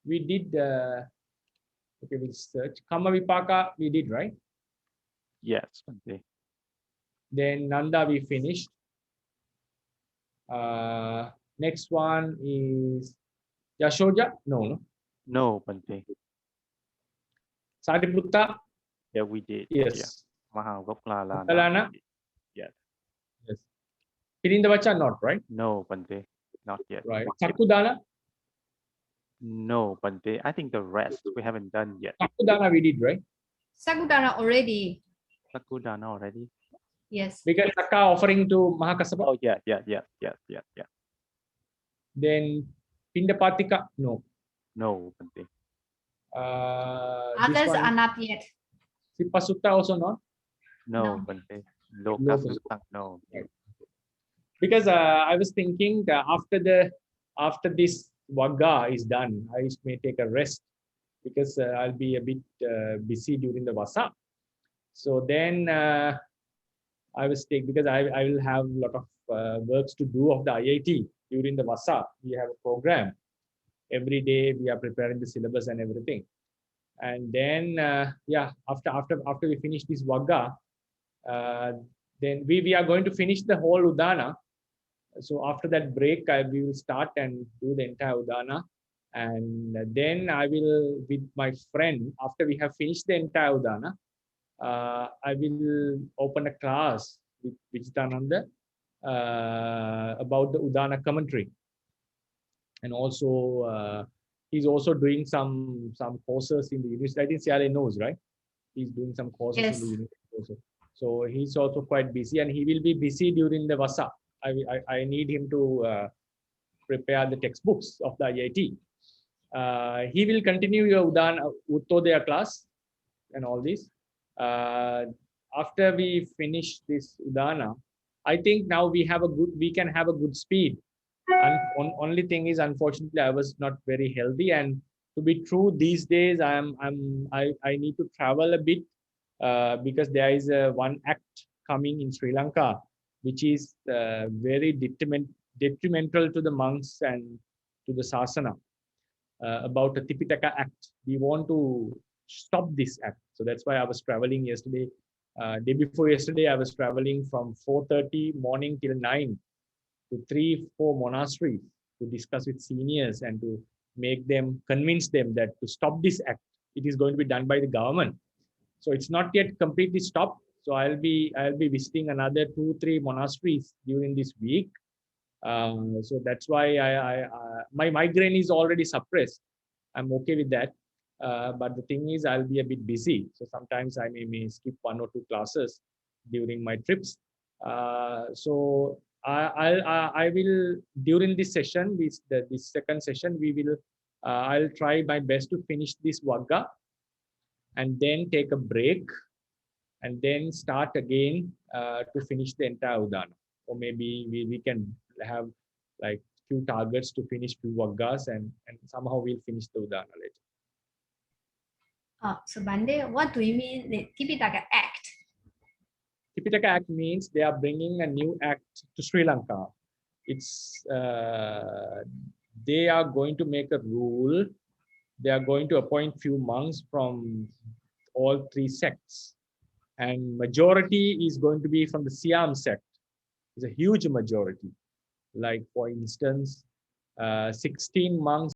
We did, okay, we'll search. Kamma Vipaka, we did, right? Yes, Bhante. Then Nanda, we finished. Next one is Yashoja? No. No, Bhante. Sariputta? Yeah, we did. Yes. Maggavihārī. Yes. Hilinda Vacha, not, right? No, Bhante. Not yet. Right. Udāna? No, Bhante. I think the rest we haven't done yet. Udāna we did, right? Udāna already. Udāna already? Yes. Because Sakka offering to Mahakasapa? Oh, yeah. Then Pindapatika? No. No, Bhante. Others are not yet. Sipasutta also not? No, Bhante. Lokasuttaṃ, no. Because I was thinking that after this Vagga is done, I may take a rest because I'll be a bit busy during the Vasa. So then I was because I will have a lot of works to do of the IIT during the Vasa. We have a program. Every day we are preparing the syllabus and everything. And then after we finish this Vagga, then we are going to finish the whole Udāna. So after that break, we will start and do the entire Udāna. And then I will, with my friend, after we have finished the entire Udāna, I will open a class with Vichitananda about the Udāna commentary. And also, he's also doing some courses in the university. I think Siale knows, right? He's doing some courses Yes. in the university also. So he's also quite busy, and he will be busy during the Vasa. I need him to prepare the textbooks of the IIT. He will continue your Udāna Uttodaya class and all this. After we finish this Udāna, I think now we can have a good speed. And only thing is, unfortunately, I was not very healthy, and to be true, these days I need to travel a bit because there is one act coming in Sri Lanka, which is very detrimental to the monks and to the Sasana, about the Tipitaka Act. We want to stop this act. So that's why I was traveling yesterday. Day before yesterday, I was traveling from 4:30 morning till 9 to 3-4 monasteries to discuss with seniors and to convince them that to stop this act. It is going to be done by the government. So it's not yet completely stopped. So I'll be visiting another 2-3 monasteries during this week. So that's why my migraine is already suppressed. I'm okay with that. But the thing is, I'll be a bit busy. So sometimes I may skip 1 or 2 classes during my trips. So I will, during this session, this second session, I'll try my best to finish this Vagga and then take a break and then start again to finish the entire Udāna. Or maybe we can have like few targets to finish few Vaggas and somehow we'll finish the Udāna later. So Bhante, what do you mean the Tipitaka Act? Tipitaka Act means they are bringing a new act to Sri Lanka. It's they are going to make a rule. They are going to appoint few monks from all 3 sects, and majority is going to be from the Siam sect. It's a huge majority. Like for instance, 16 monks